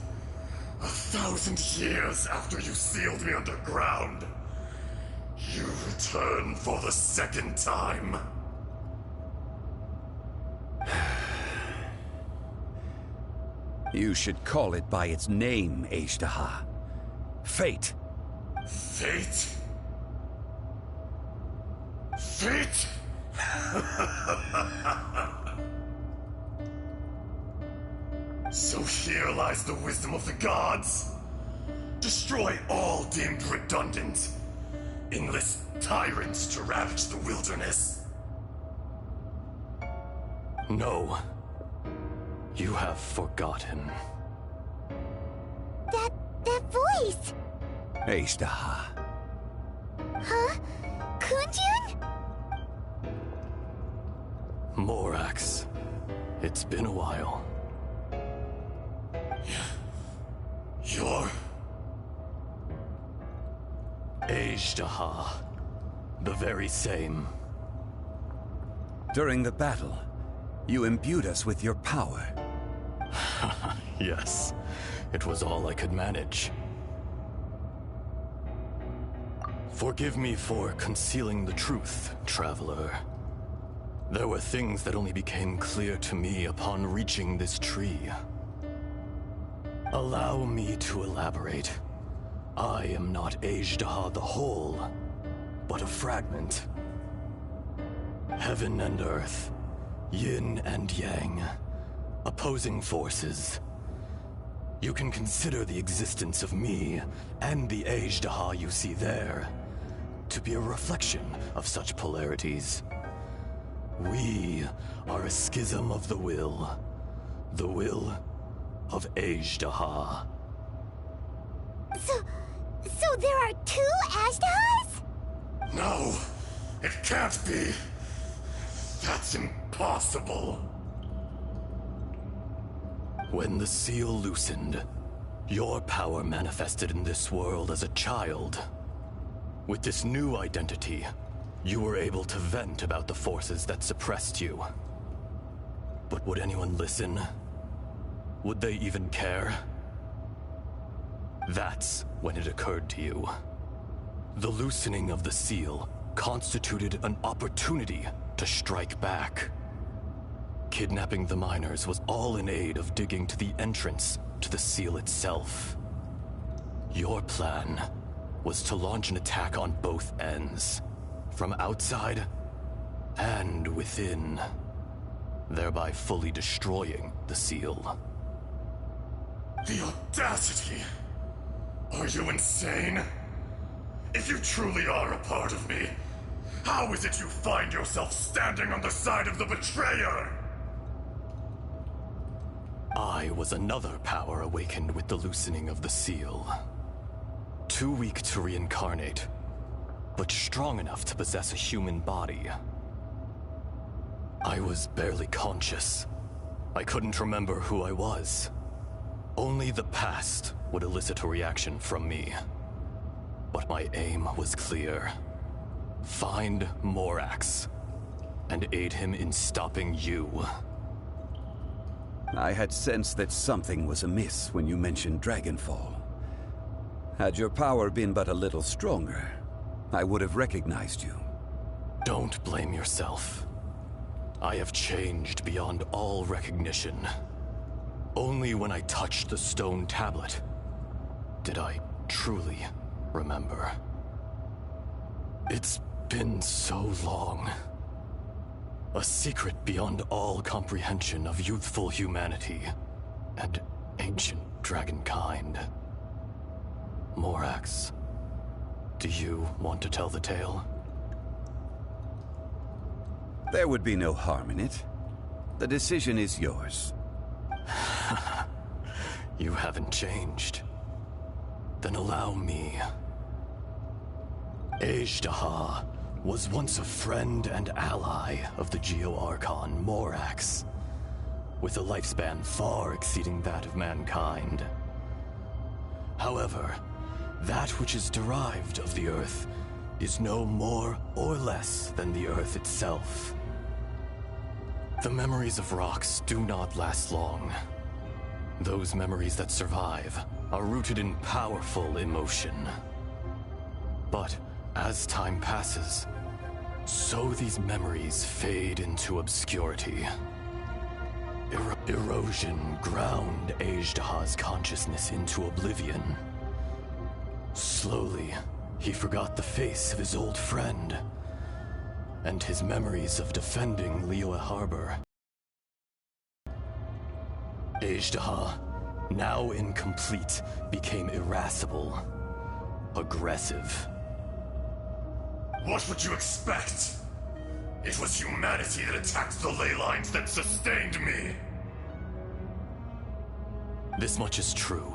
1,000 years after you sealed me underground, you return for the second time. You should call it by its name, Azhdaha. Fate. Fate? Fate? So here lies the wisdom of the gods. Destroy all deemed redundant. Enlist tyrants to ravage the wilderness. No. You have forgotten. That voice! Azhdaha. Huh? Kunjun? Morax. It's been a while. You're... Azhdaha. The very same. During the battle, you imbued us with your power. Yes. It was all I could manage. Forgive me for concealing the truth, Traveler. There were things that only became clear to me upon reaching this tree. Allow me to elaborate. I am not Azhdaha the whole, but a fragment. Heaven and earth, yin and yang, opposing forces. You can consider the existence of me and the Azhdaha you see there to be a reflection of such polarities. We are a schism of the will of Azhdaha. So there are two Azhdahas? No, it can't be. That's impossible. When the seal loosened, your power manifested in this world as a child. With this new identity, you were able to vent about the forces that suppressed you. But would anyone listen? Would they even care? That's when it occurred to you. The loosening of the seal constituted an opportunity to strike back. Kidnapping the miners was all in aid of digging to the entrance to the seal itself. Your plan was to launch an attack on both ends, from outside and within, thereby fully destroying the seal. The audacity! Are you insane? If you truly are a part of me, How is it you find yourself standing on the side of the betrayer? I was another power awakened with the loosening of the seal. Too weak to reincarnate, but strong enough to possess a human body. I was barely conscious. I couldn't remember who I was. Only the past would elicit a reaction from me. But my aim was clear. Find Morax, and aid him in stopping you. I had sensed that something was amiss when you mentioned Dragonfall. Had your power been but a little stronger, I would have recognized you. Don't blame yourself. I have changed beyond all recognition. Only when I touched the stone tablet did I truly remember. It's been so long. A secret beyond all comprehension of youthful humanity and ancient dragonkind. Morax, do you want to tell the tale? There would be no harm in it. The decision is yours. You haven't changed. Then allow me. Azhdaha was once a friend and ally of the Geo-Archon Morax, with a lifespan far exceeding that of mankind. However, that which is derived of the Earth is no more or less than the Earth itself. The memories of rocks do not last long. Those memories that survive are rooted in powerful emotion. But as time passes, so these memories fade into obscurity. Erosion ground Azhdaha's consciousness into oblivion. Slowly, he forgot the face of his old friend, and his memories of defending Liyue Harbor. Azhdaha, now incomplete, became irascible, aggressive. What would you expect? It was humanity that attacked the ley lines that sustained me. This much is true,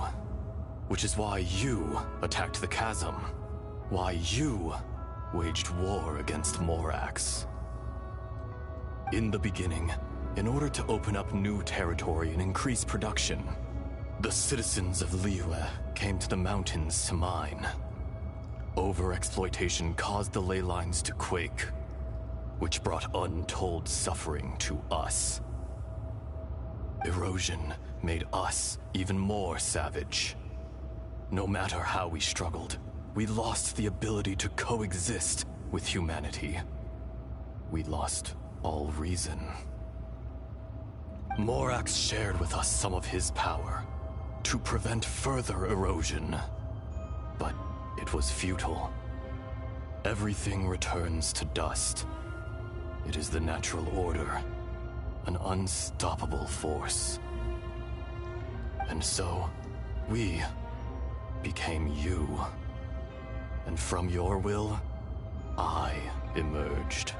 which is why you attacked the chasm, why you waged war against Morax. In the beginning, in order to open up new territory and increase production, the citizens of Liyue came to the mountains to mine. Overexploitation caused the ley lines to quake, which brought untold suffering to us. Erosion made us even more savage. No matter how we struggled, we lost the ability to coexist with humanity. We lost all reason. Morax shared with us some of his power to prevent further erosion, but it was futile. Everything returns to dust. It is the natural order, an unstoppable force. And so, we became you. And from your will, I emerged.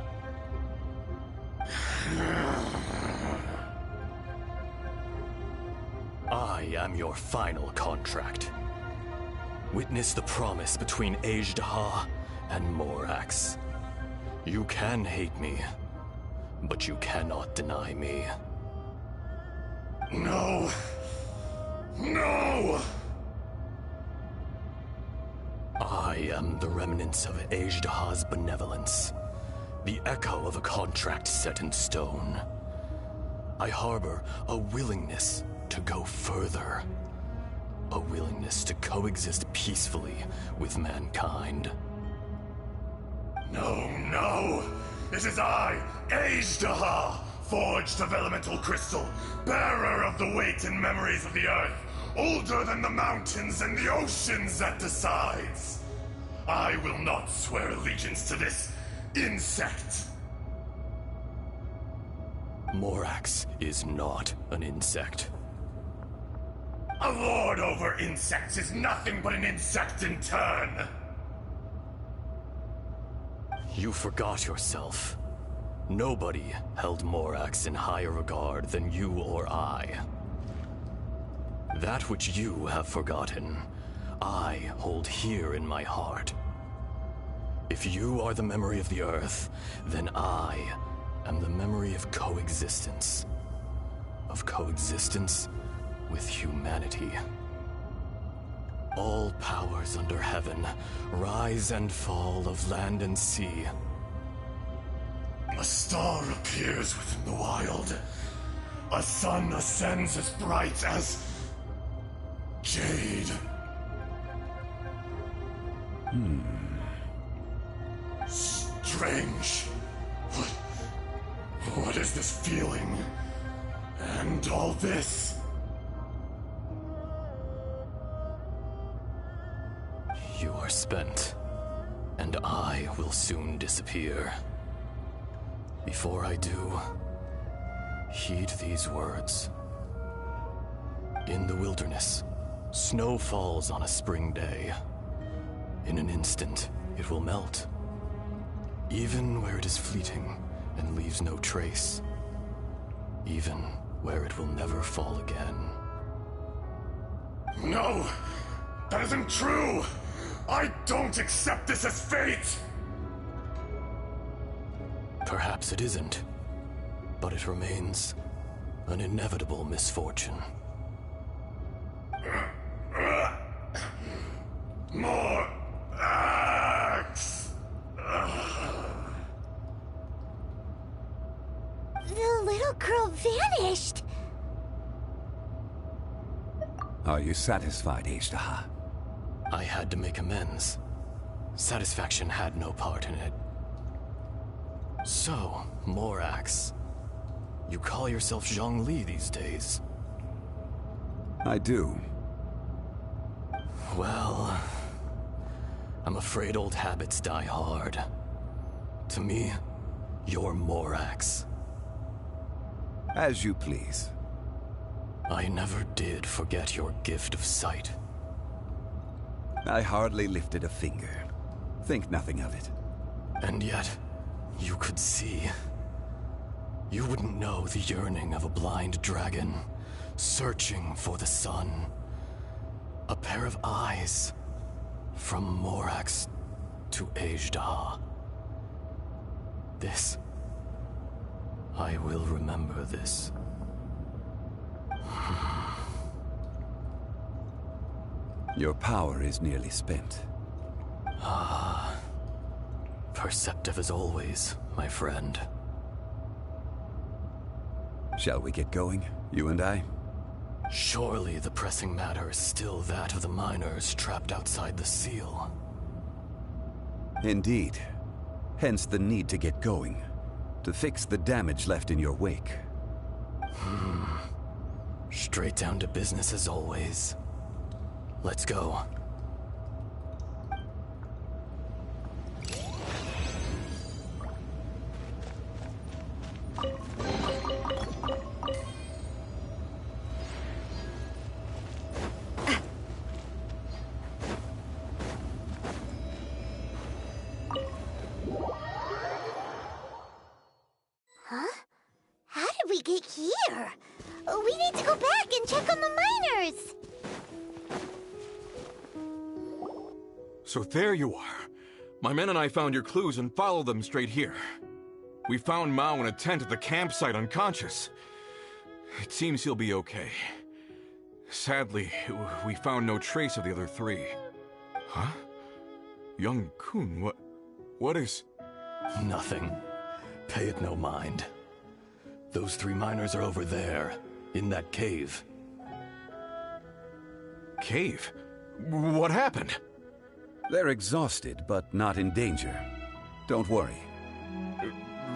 I am your final contract. Witness the promise between Azhdaha and Morax. You can hate me, but you cannot deny me. No! No! I am the remnants of Azhdaha's benevolence, the echo of a contract set in stone. I harbor a willingness to go further, a willingness to coexist peacefully with mankind. No, no! It is I, Azhdaha, forged of elemental crystal, bearer of the weight and memories of the earth, older than the mountains and the oceans that decides. I will not swear allegiance to this insect. Morax is not an insect. A lord over insects is nothing but an insect in turn. You forgot yourself. Nobody held Morax in higher regard than you or I. That which you have forgotten, I hold here in my heart. If you are the memory of the Earth, then I am the memory of coexistence. Of coexistence with humanity. All powers under heaven, rise and fall of land and sea. A star appears within the wild. A sun ascends as bright as jade. Strange. What is this feeling? And all this? You are spent, and I will soon disappear. Before I do, heed these words. In the wilderness, snow falls on a spring day. In an instant, it will melt. Even where it is fleeting and leaves no trace. Even where it will never fall again. No! That isn't true! I don't accept this as fate! Perhaps it isn't, but it remains an inevitable misfortune. More axe! The little girl vanished! Are you satisfied, Ishtaha? I had to make amends. Satisfaction had no part in it. So, Morax, you call yourself Zhongli these days? I do. Well, I'm afraid old habits die hard. To me, you're Morax. As you please. I never did forget your gift of sight. I hardly lifted a finger. Think nothing of it. And yet, you could see. You wouldn't know the yearning of a blind dragon, searching for the sun. A pair of eyes, from Morax to Ejdah. This. I will remember this. Your power is nearly spent. Ah. Perceptive as always, my friend. Shall we get going, you and I? Surely the pressing matter is still that of the miners trapped outside the seal. Indeed. Hence the need to get going. To fix the damage left in your wake. Straight down to business as always. Let's go. Huh? How did we get here? We need to go back and check on the miners! So there you are. My men and I found your clues and followed them straight here. We found Mao in a tent at the campsite unconscious. It seems he'll be okay. Sadly, we found no trace of the other three. Huh? Young Kun, what is... Nothing. Pay it no mind. Those three miners are over there, in that cave. Cave? What happened? They're exhausted, but not in danger. Don't worry.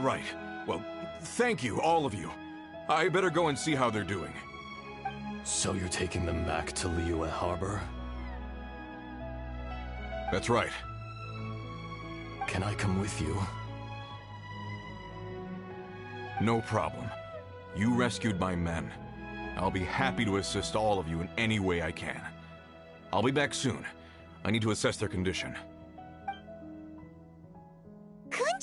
Right. Well, thank you, all of you. I better go and see how they're doing. So you're taking them back to Liyue Harbor? That's right. Can I come with you? No problem. You rescued my men. I'll be happy to assist all of you in any way I can. I'll be back soon. I need to assess their condition. Kun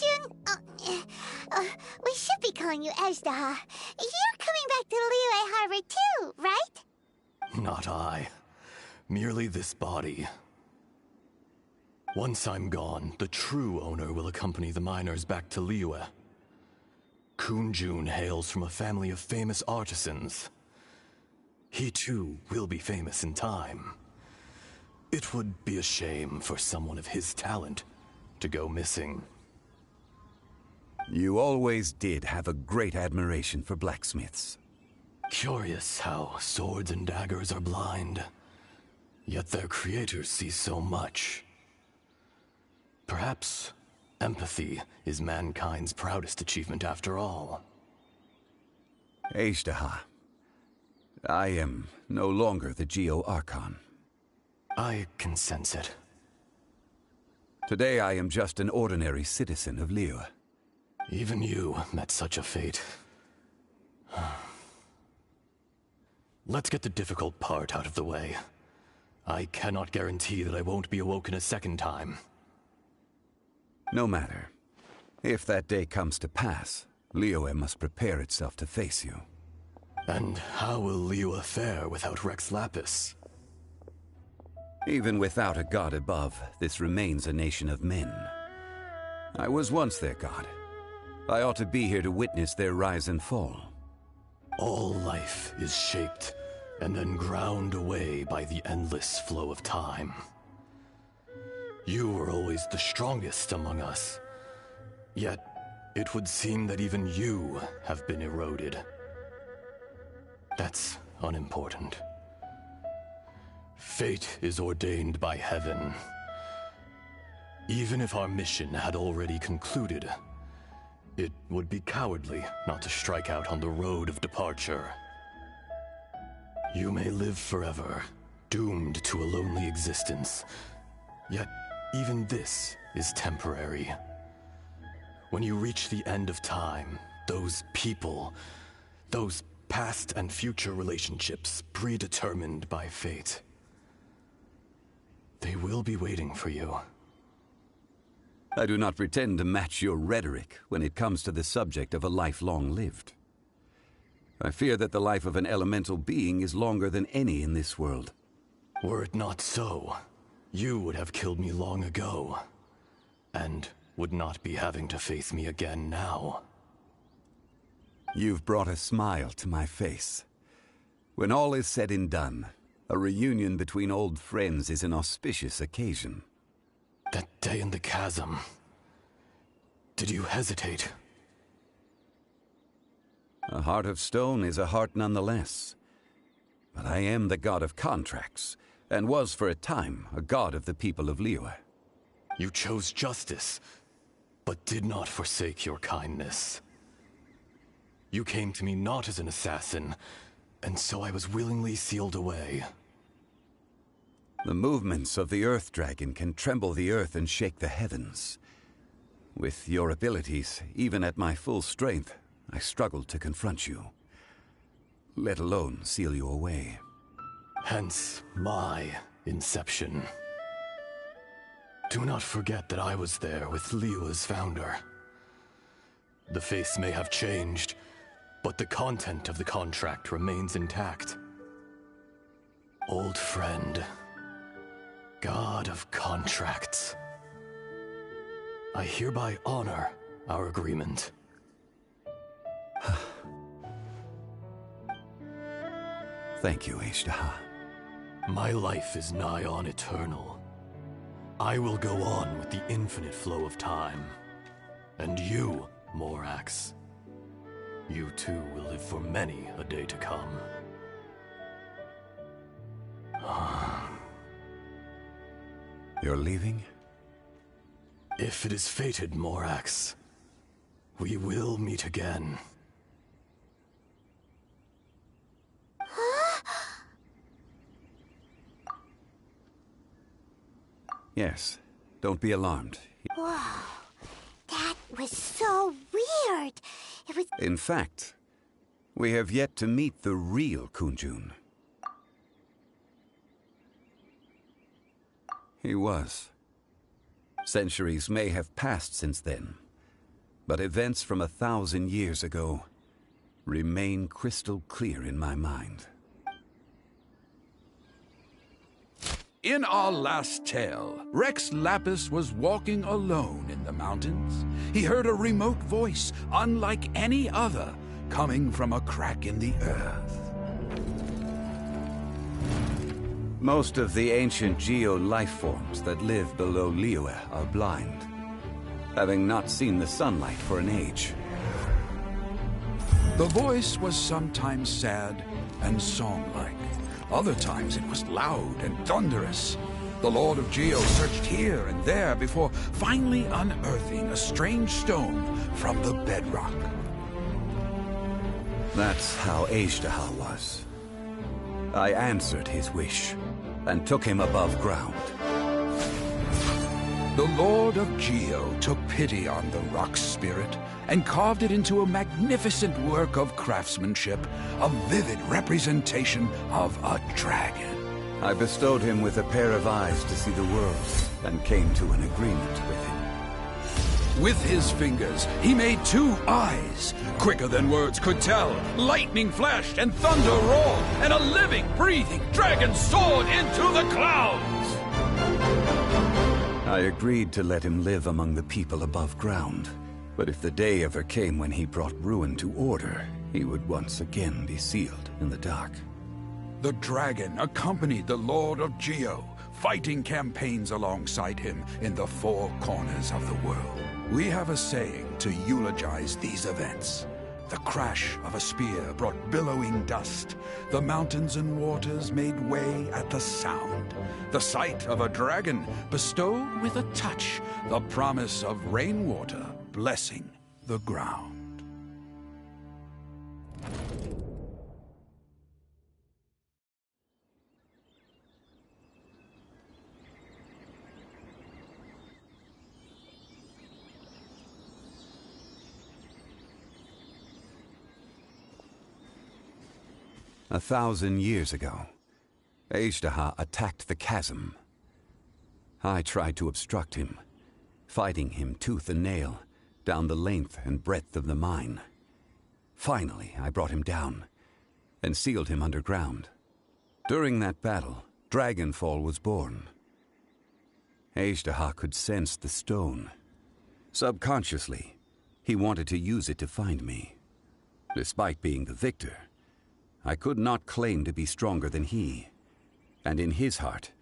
calling you Ezdaha. You're coming back to Liyue Harbor too, right? Not I. Merely this body. Once I'm gone, the true owner will accompany the miners back to Liyue. Kunjun hails from a family of famous artisans. He too will be famous in time. It would be a shame for someone of his talent to go missing. You always did have a great admiration for blacksmiths. Curious how swords and daggers are blind, yet their creators see so much. Perhaps empathy is mankind's proudest achievement after all. Ezdaha, I am no longer the Geo-Archon. I can sense it. Today I am just an ordinary citizen of Liyue. Even you met such a fate. Let's get the difficult part out of the way. I cannot guarantee that I won't be awoken a second time. No matter. If that day comes to pass, Liyue must prepare itself to face you. And how will Liyue fare without Rex Lapis? Even without a god above, this remains a nation of men. I was once their god. I ought to be here to witness their rise and fall. All life is shaped and then ground away by the endless flow of time. You were always the strongest among us. Yet, it would seem that even you have been eroded. That's unimportant. Fate is ordained by heaven. Even if our mission had already concluded, it would be cowardly not to strike out on the road of departure. You may live forever, doomed to a lonely existence. Yet, even this is temporary. When you reach the end of time, those people, those past and future relationships predetermined by fate, they will be waiting for you. I do not pretend to match your rhetoric when it comes to the subject of a life long lived. I fear that the life of an elemental being is longer than any in this world. Were it not so, you would have killed me long ago, and would not be having to face me again now. You've brought a smile to my face. When all is said and done, a reunion between old friends is an auspicious occasion. That day in the chasm, did you hesitate? A heart of stone is a heart nonetheless. But I am the god of contracts, and was for a time a god of the people of Liyue. You chose justice, but did not forsake your kindness. You came to me not as an assassin, and so I was willingly sealed away. The movements of the Earth Dragon can tremble the earth and shake the heavens. With your abilities, even at my full strength, I struggled to confront you, let alone seal you away. Hence my inception. Do not forget that I was there with Liyue's founder. The face may have changed, but the content of the contract remains intact. Old friend, god of contracts, I hereby honor our agreement. Thank you, Ezdaha. My life is nigh on eternal. I will go on with the infinite flow of time. And you, Morax, you too will live for many a day to come. You're leaving? If it is fated, Morax, we will meet again. Yes. Don't be alarmed. Whoa. That was so weird. It was... In fact, we have yet to meet the real Kunjun. He was. Centuries may have passed since then, but events from 1,000 years ago remain crystal clear in my mind. In our last tale, Rex Lapis was walking alone in the mountains. He heard a remote voice, unlike any other, coming from a crack in the earth. Most of the ancient geo-life forms that live below Liyue are blind, having not seen the sunlight for an age. The voice was sometimes sad and song-like. Other times it was loud and thunderous. The Lord of Geo searched here and there before finally unearthing a strange stone from the bedrock. That's how Azhdaha was. I answered his wish and took him above ground. The Lord of Geo took pity on the rock spirit and carved it into a magnificent work of craftsmanship, a vivid representation of a dragon. I bestowed him with a pair of eyes to see the world and came to an agreement with him. With his fingers, he made 2 eyes. Quicker than words could tell, lightning flashed and thunder roared, and a living, breathing dragon soared into the clouds. I agreed to let him live among the people above ground. But if the day ever came when he brought ruin to order, he would once again be sealed in the dark. The dragon accompanied the Lord of Geo, fighting campaigns alongside him in the 4 corners of the world. We have a saying to eulogize these events. The crash of a spear brought billowing dust. The mountains and waters made way at the sound. The sight of a dragon bestowed with a touch the promise of rainwater blessing the ground. A 1,000 years ago, Azhdaha attacked the chasm. I tried to obstruct him, fighting him tooth and nail down the length and breadth of the mine. Finally, I brought him down and sealed him underground. During that battle, Dragonfall was born. Azhdaha could sense the stone. Subconsciously, he wanted to use it to find me. Despite being the victor, I could not claim to be stronger than he. And in his heart,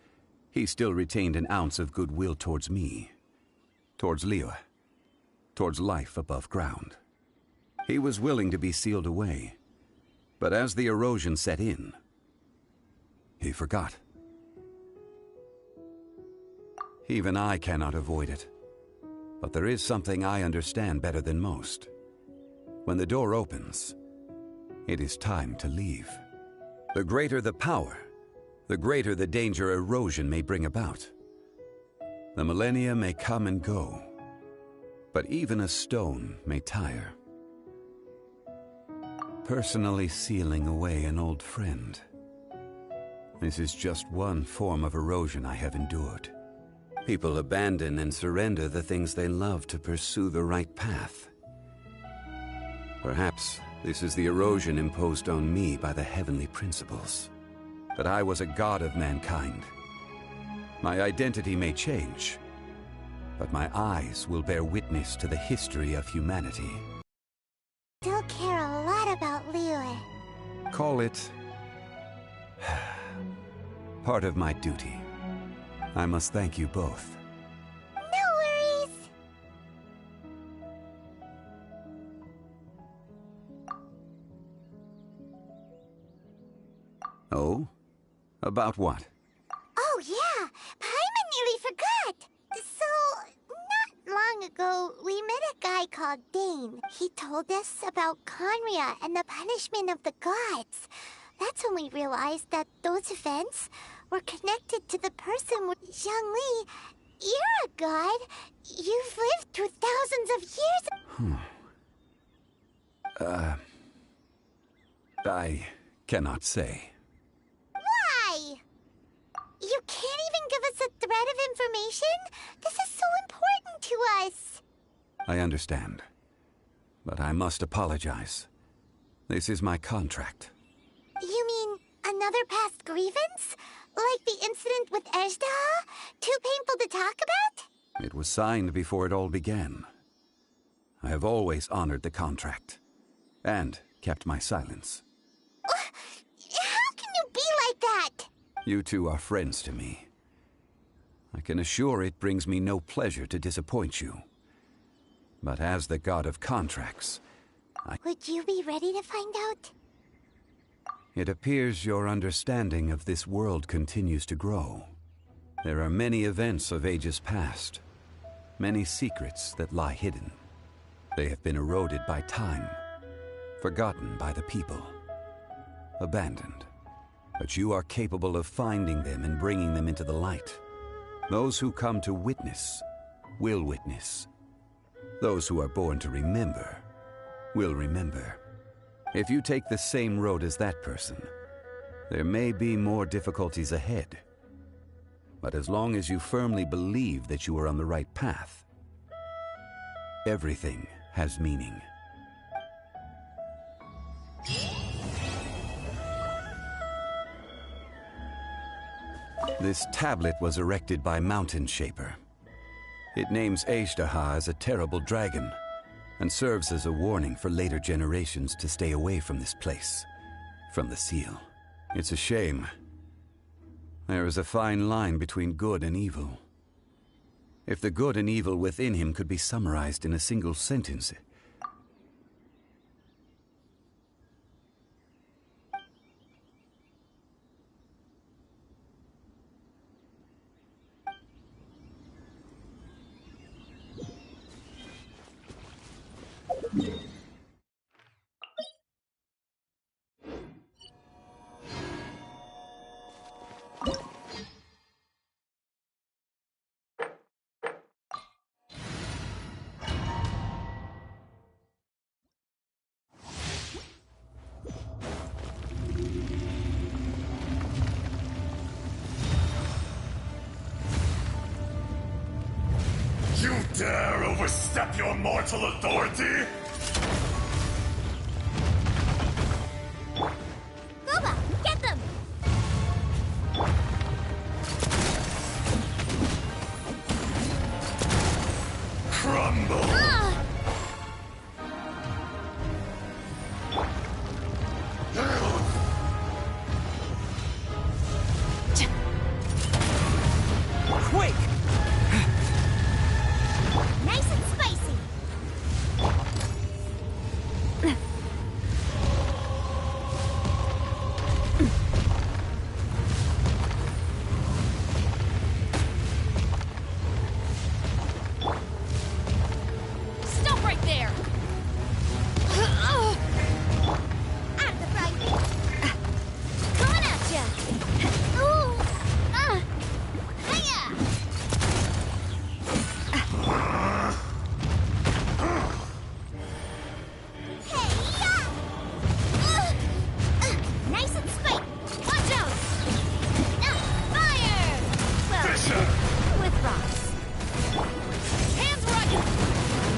he still retained an ounce of goodwill towards me, towards Liyue, towards life above ground. He was willing to be sealed away, but as the erosion set in, he forgot. Even I cannot avoid it, but there is something I understand better than most. When the door opens, it is time to leave. The greater the power, the greater the danger erosion may bring about. The millennia may come and go, but even a stone may tire. Personally sealing away an old friend. This is just one form of erosion I have endured. People abandon and surrender the things they love to pursue the right path. Perhaps this is the erosion imposed on me by the heavenly principles. That I was a god of mankind. My identity may change, but my eyes will bear witness to the history of humanity. Still care a lot about Liyue. Call it part of my duty. I must thank you both. No worries. Oh? About what? Oh yeah, Paimon nearly forgot. So, not long ago, we met a guy called Dane. He told us about Conria and the punishment of the gods. That's when we realized that those events were connected to the person with Zhongli. You're a god. You've lived through thousands of years. I cannot say. Why? You can't even give us a thread of information? This is so important to us. I understand. But I must apologize. This is my contract. You mean another past grievance? Like the incident with Ejda? Too painful to talk about? It was signed before it all began. I have always honored the contract. And kept my silence. How can you be like that? You two are friends to me. I can assure it brings me no pleasure to disappoint you. But as the god of contracts, Would you be ready to find out? it appears your understanding of this world continues to grow. There are many events of ages past, many secrets that lie hidden. They have been eroded by time, forgotten by the people, abandoned. But you are capable of finding them and bringing them into the light. Those who come to witness will witness. Those who are born to remember will remember. If you take the same road as that person, there may be more difficulties ahead. But as long as you firmly believe that you are on the right path, everything has meaning. This tablet was erected by Mountain Shaper. It names Ejdaha as a terrible dragon, and serves as a warning for later generations to stay away from this place, from the seal. It's a shame. There is a fine line between good and evil. If the good and evil within him could be summarized in a single sentence, You dare overstep your mortal authority? Boba, get them! Crumble! Quick! Nice and spicy! Stop right there! At the fry pan! Coming at ya! Ooh! Hiya! Nice and spicy! Watch out! Fire! Well, with rocks. Hands where I can...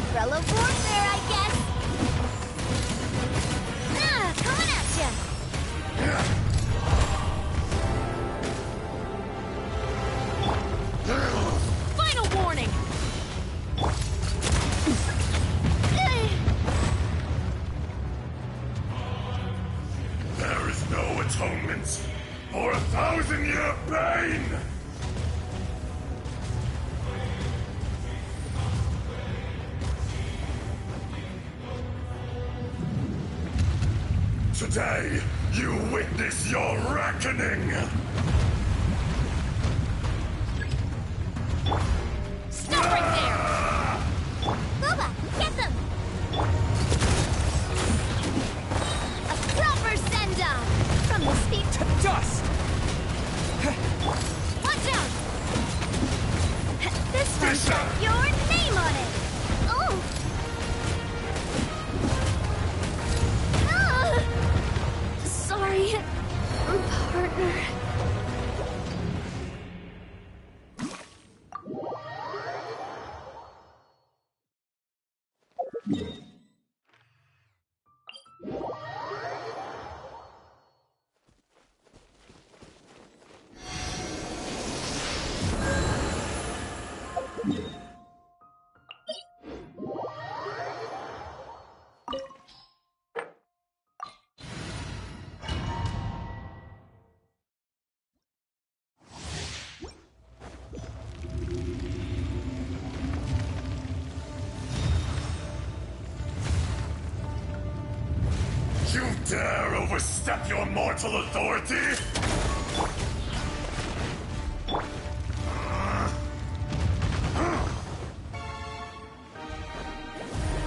Umbrella warfare, I guess! Coming at ya! Final warning! There is no atonement for 1,000-year pain! Today, you witness your reckoning! Stop right there! Boba, get them! A proper send-off! From the speed to Dust! watch out! This one's got your name on it! Oh! Sorry, partner. usurp your mortal authority?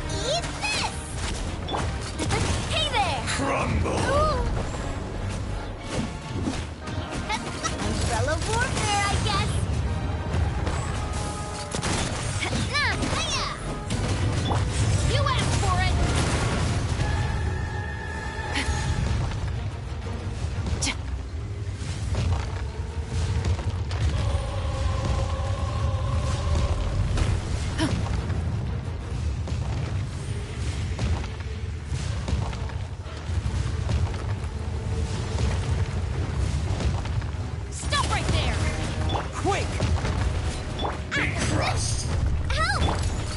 Eat this! Hey there! Crumble! Umbrella warfare, I guess. You asked for it! Stop right there! Quick! Be crushed! Help!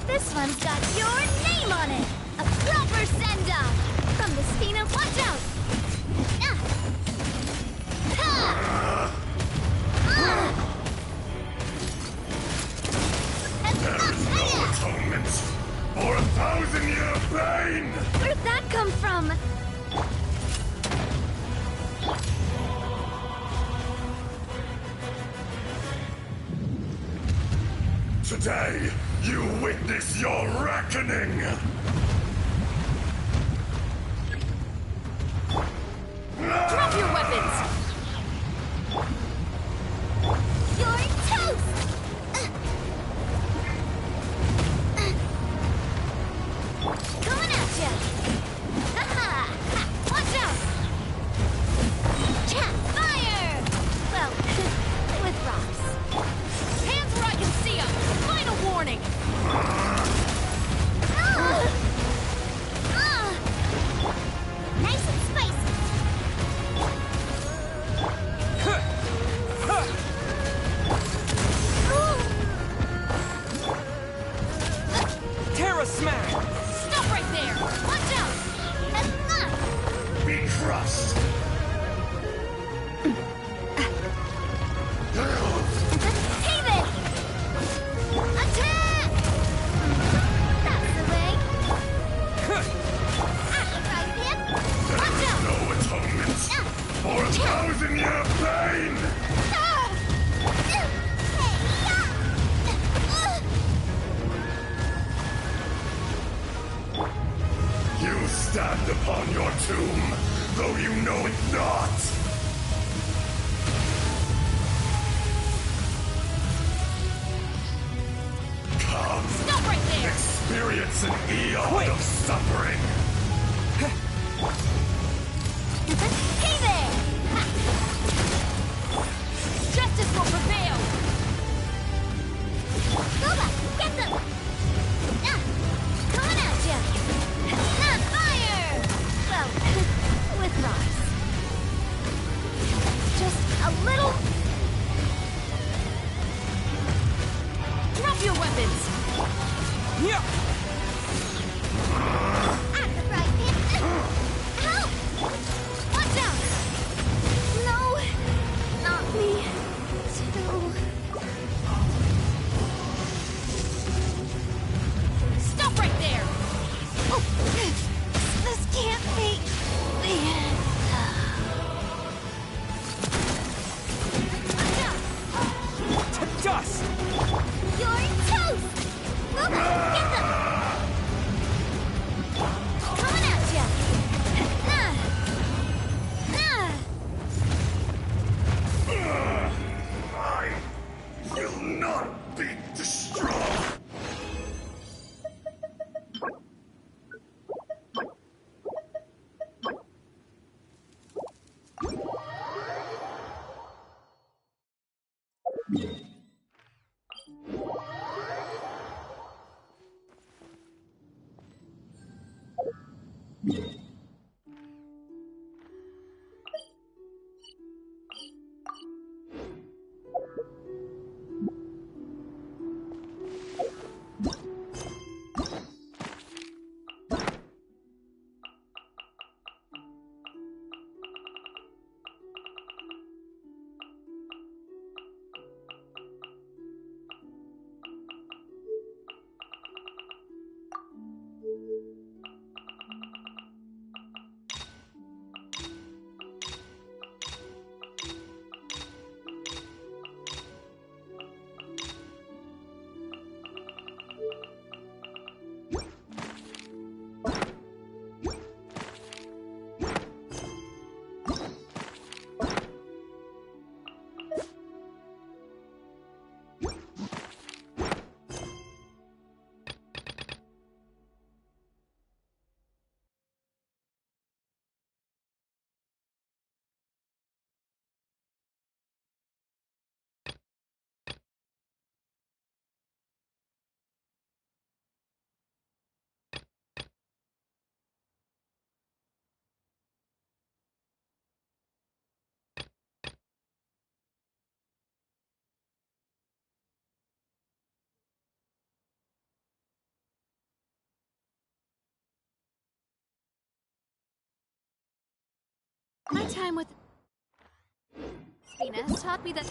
This one's got your name on it! A proper send-off! From the Spina, watch out! There is no atonement for 1,000-year pain! Where'd that come from? Today, you witness your reckoning! Drop your weapons! You're toast! Coming at ya! Ha-ha! Watch out! Chat fire! Well, with rocks. Hands where I can see them! Final warning! Nice and spicy! Terra smash! Stop right there! Watch out! Be crushed! Haven! Attack! That's the way! Right hip! Watch out! No atonement for 1,000-year pain! You stand upon your tomb, though you know it not! Come, Stop right there! experience an eon of suffering! Hey there! Justice will prevail! Boba, get them! Coming at ya! Fire! Well, with rocks. Just a little... Drop your weapons! Yeah! At the right hip! Help! Watch out! No! Not me. Too. Stop right there! Oh, this can't be the end. To dust! You're toast! Boba, get them! My time with Spina has taught me that...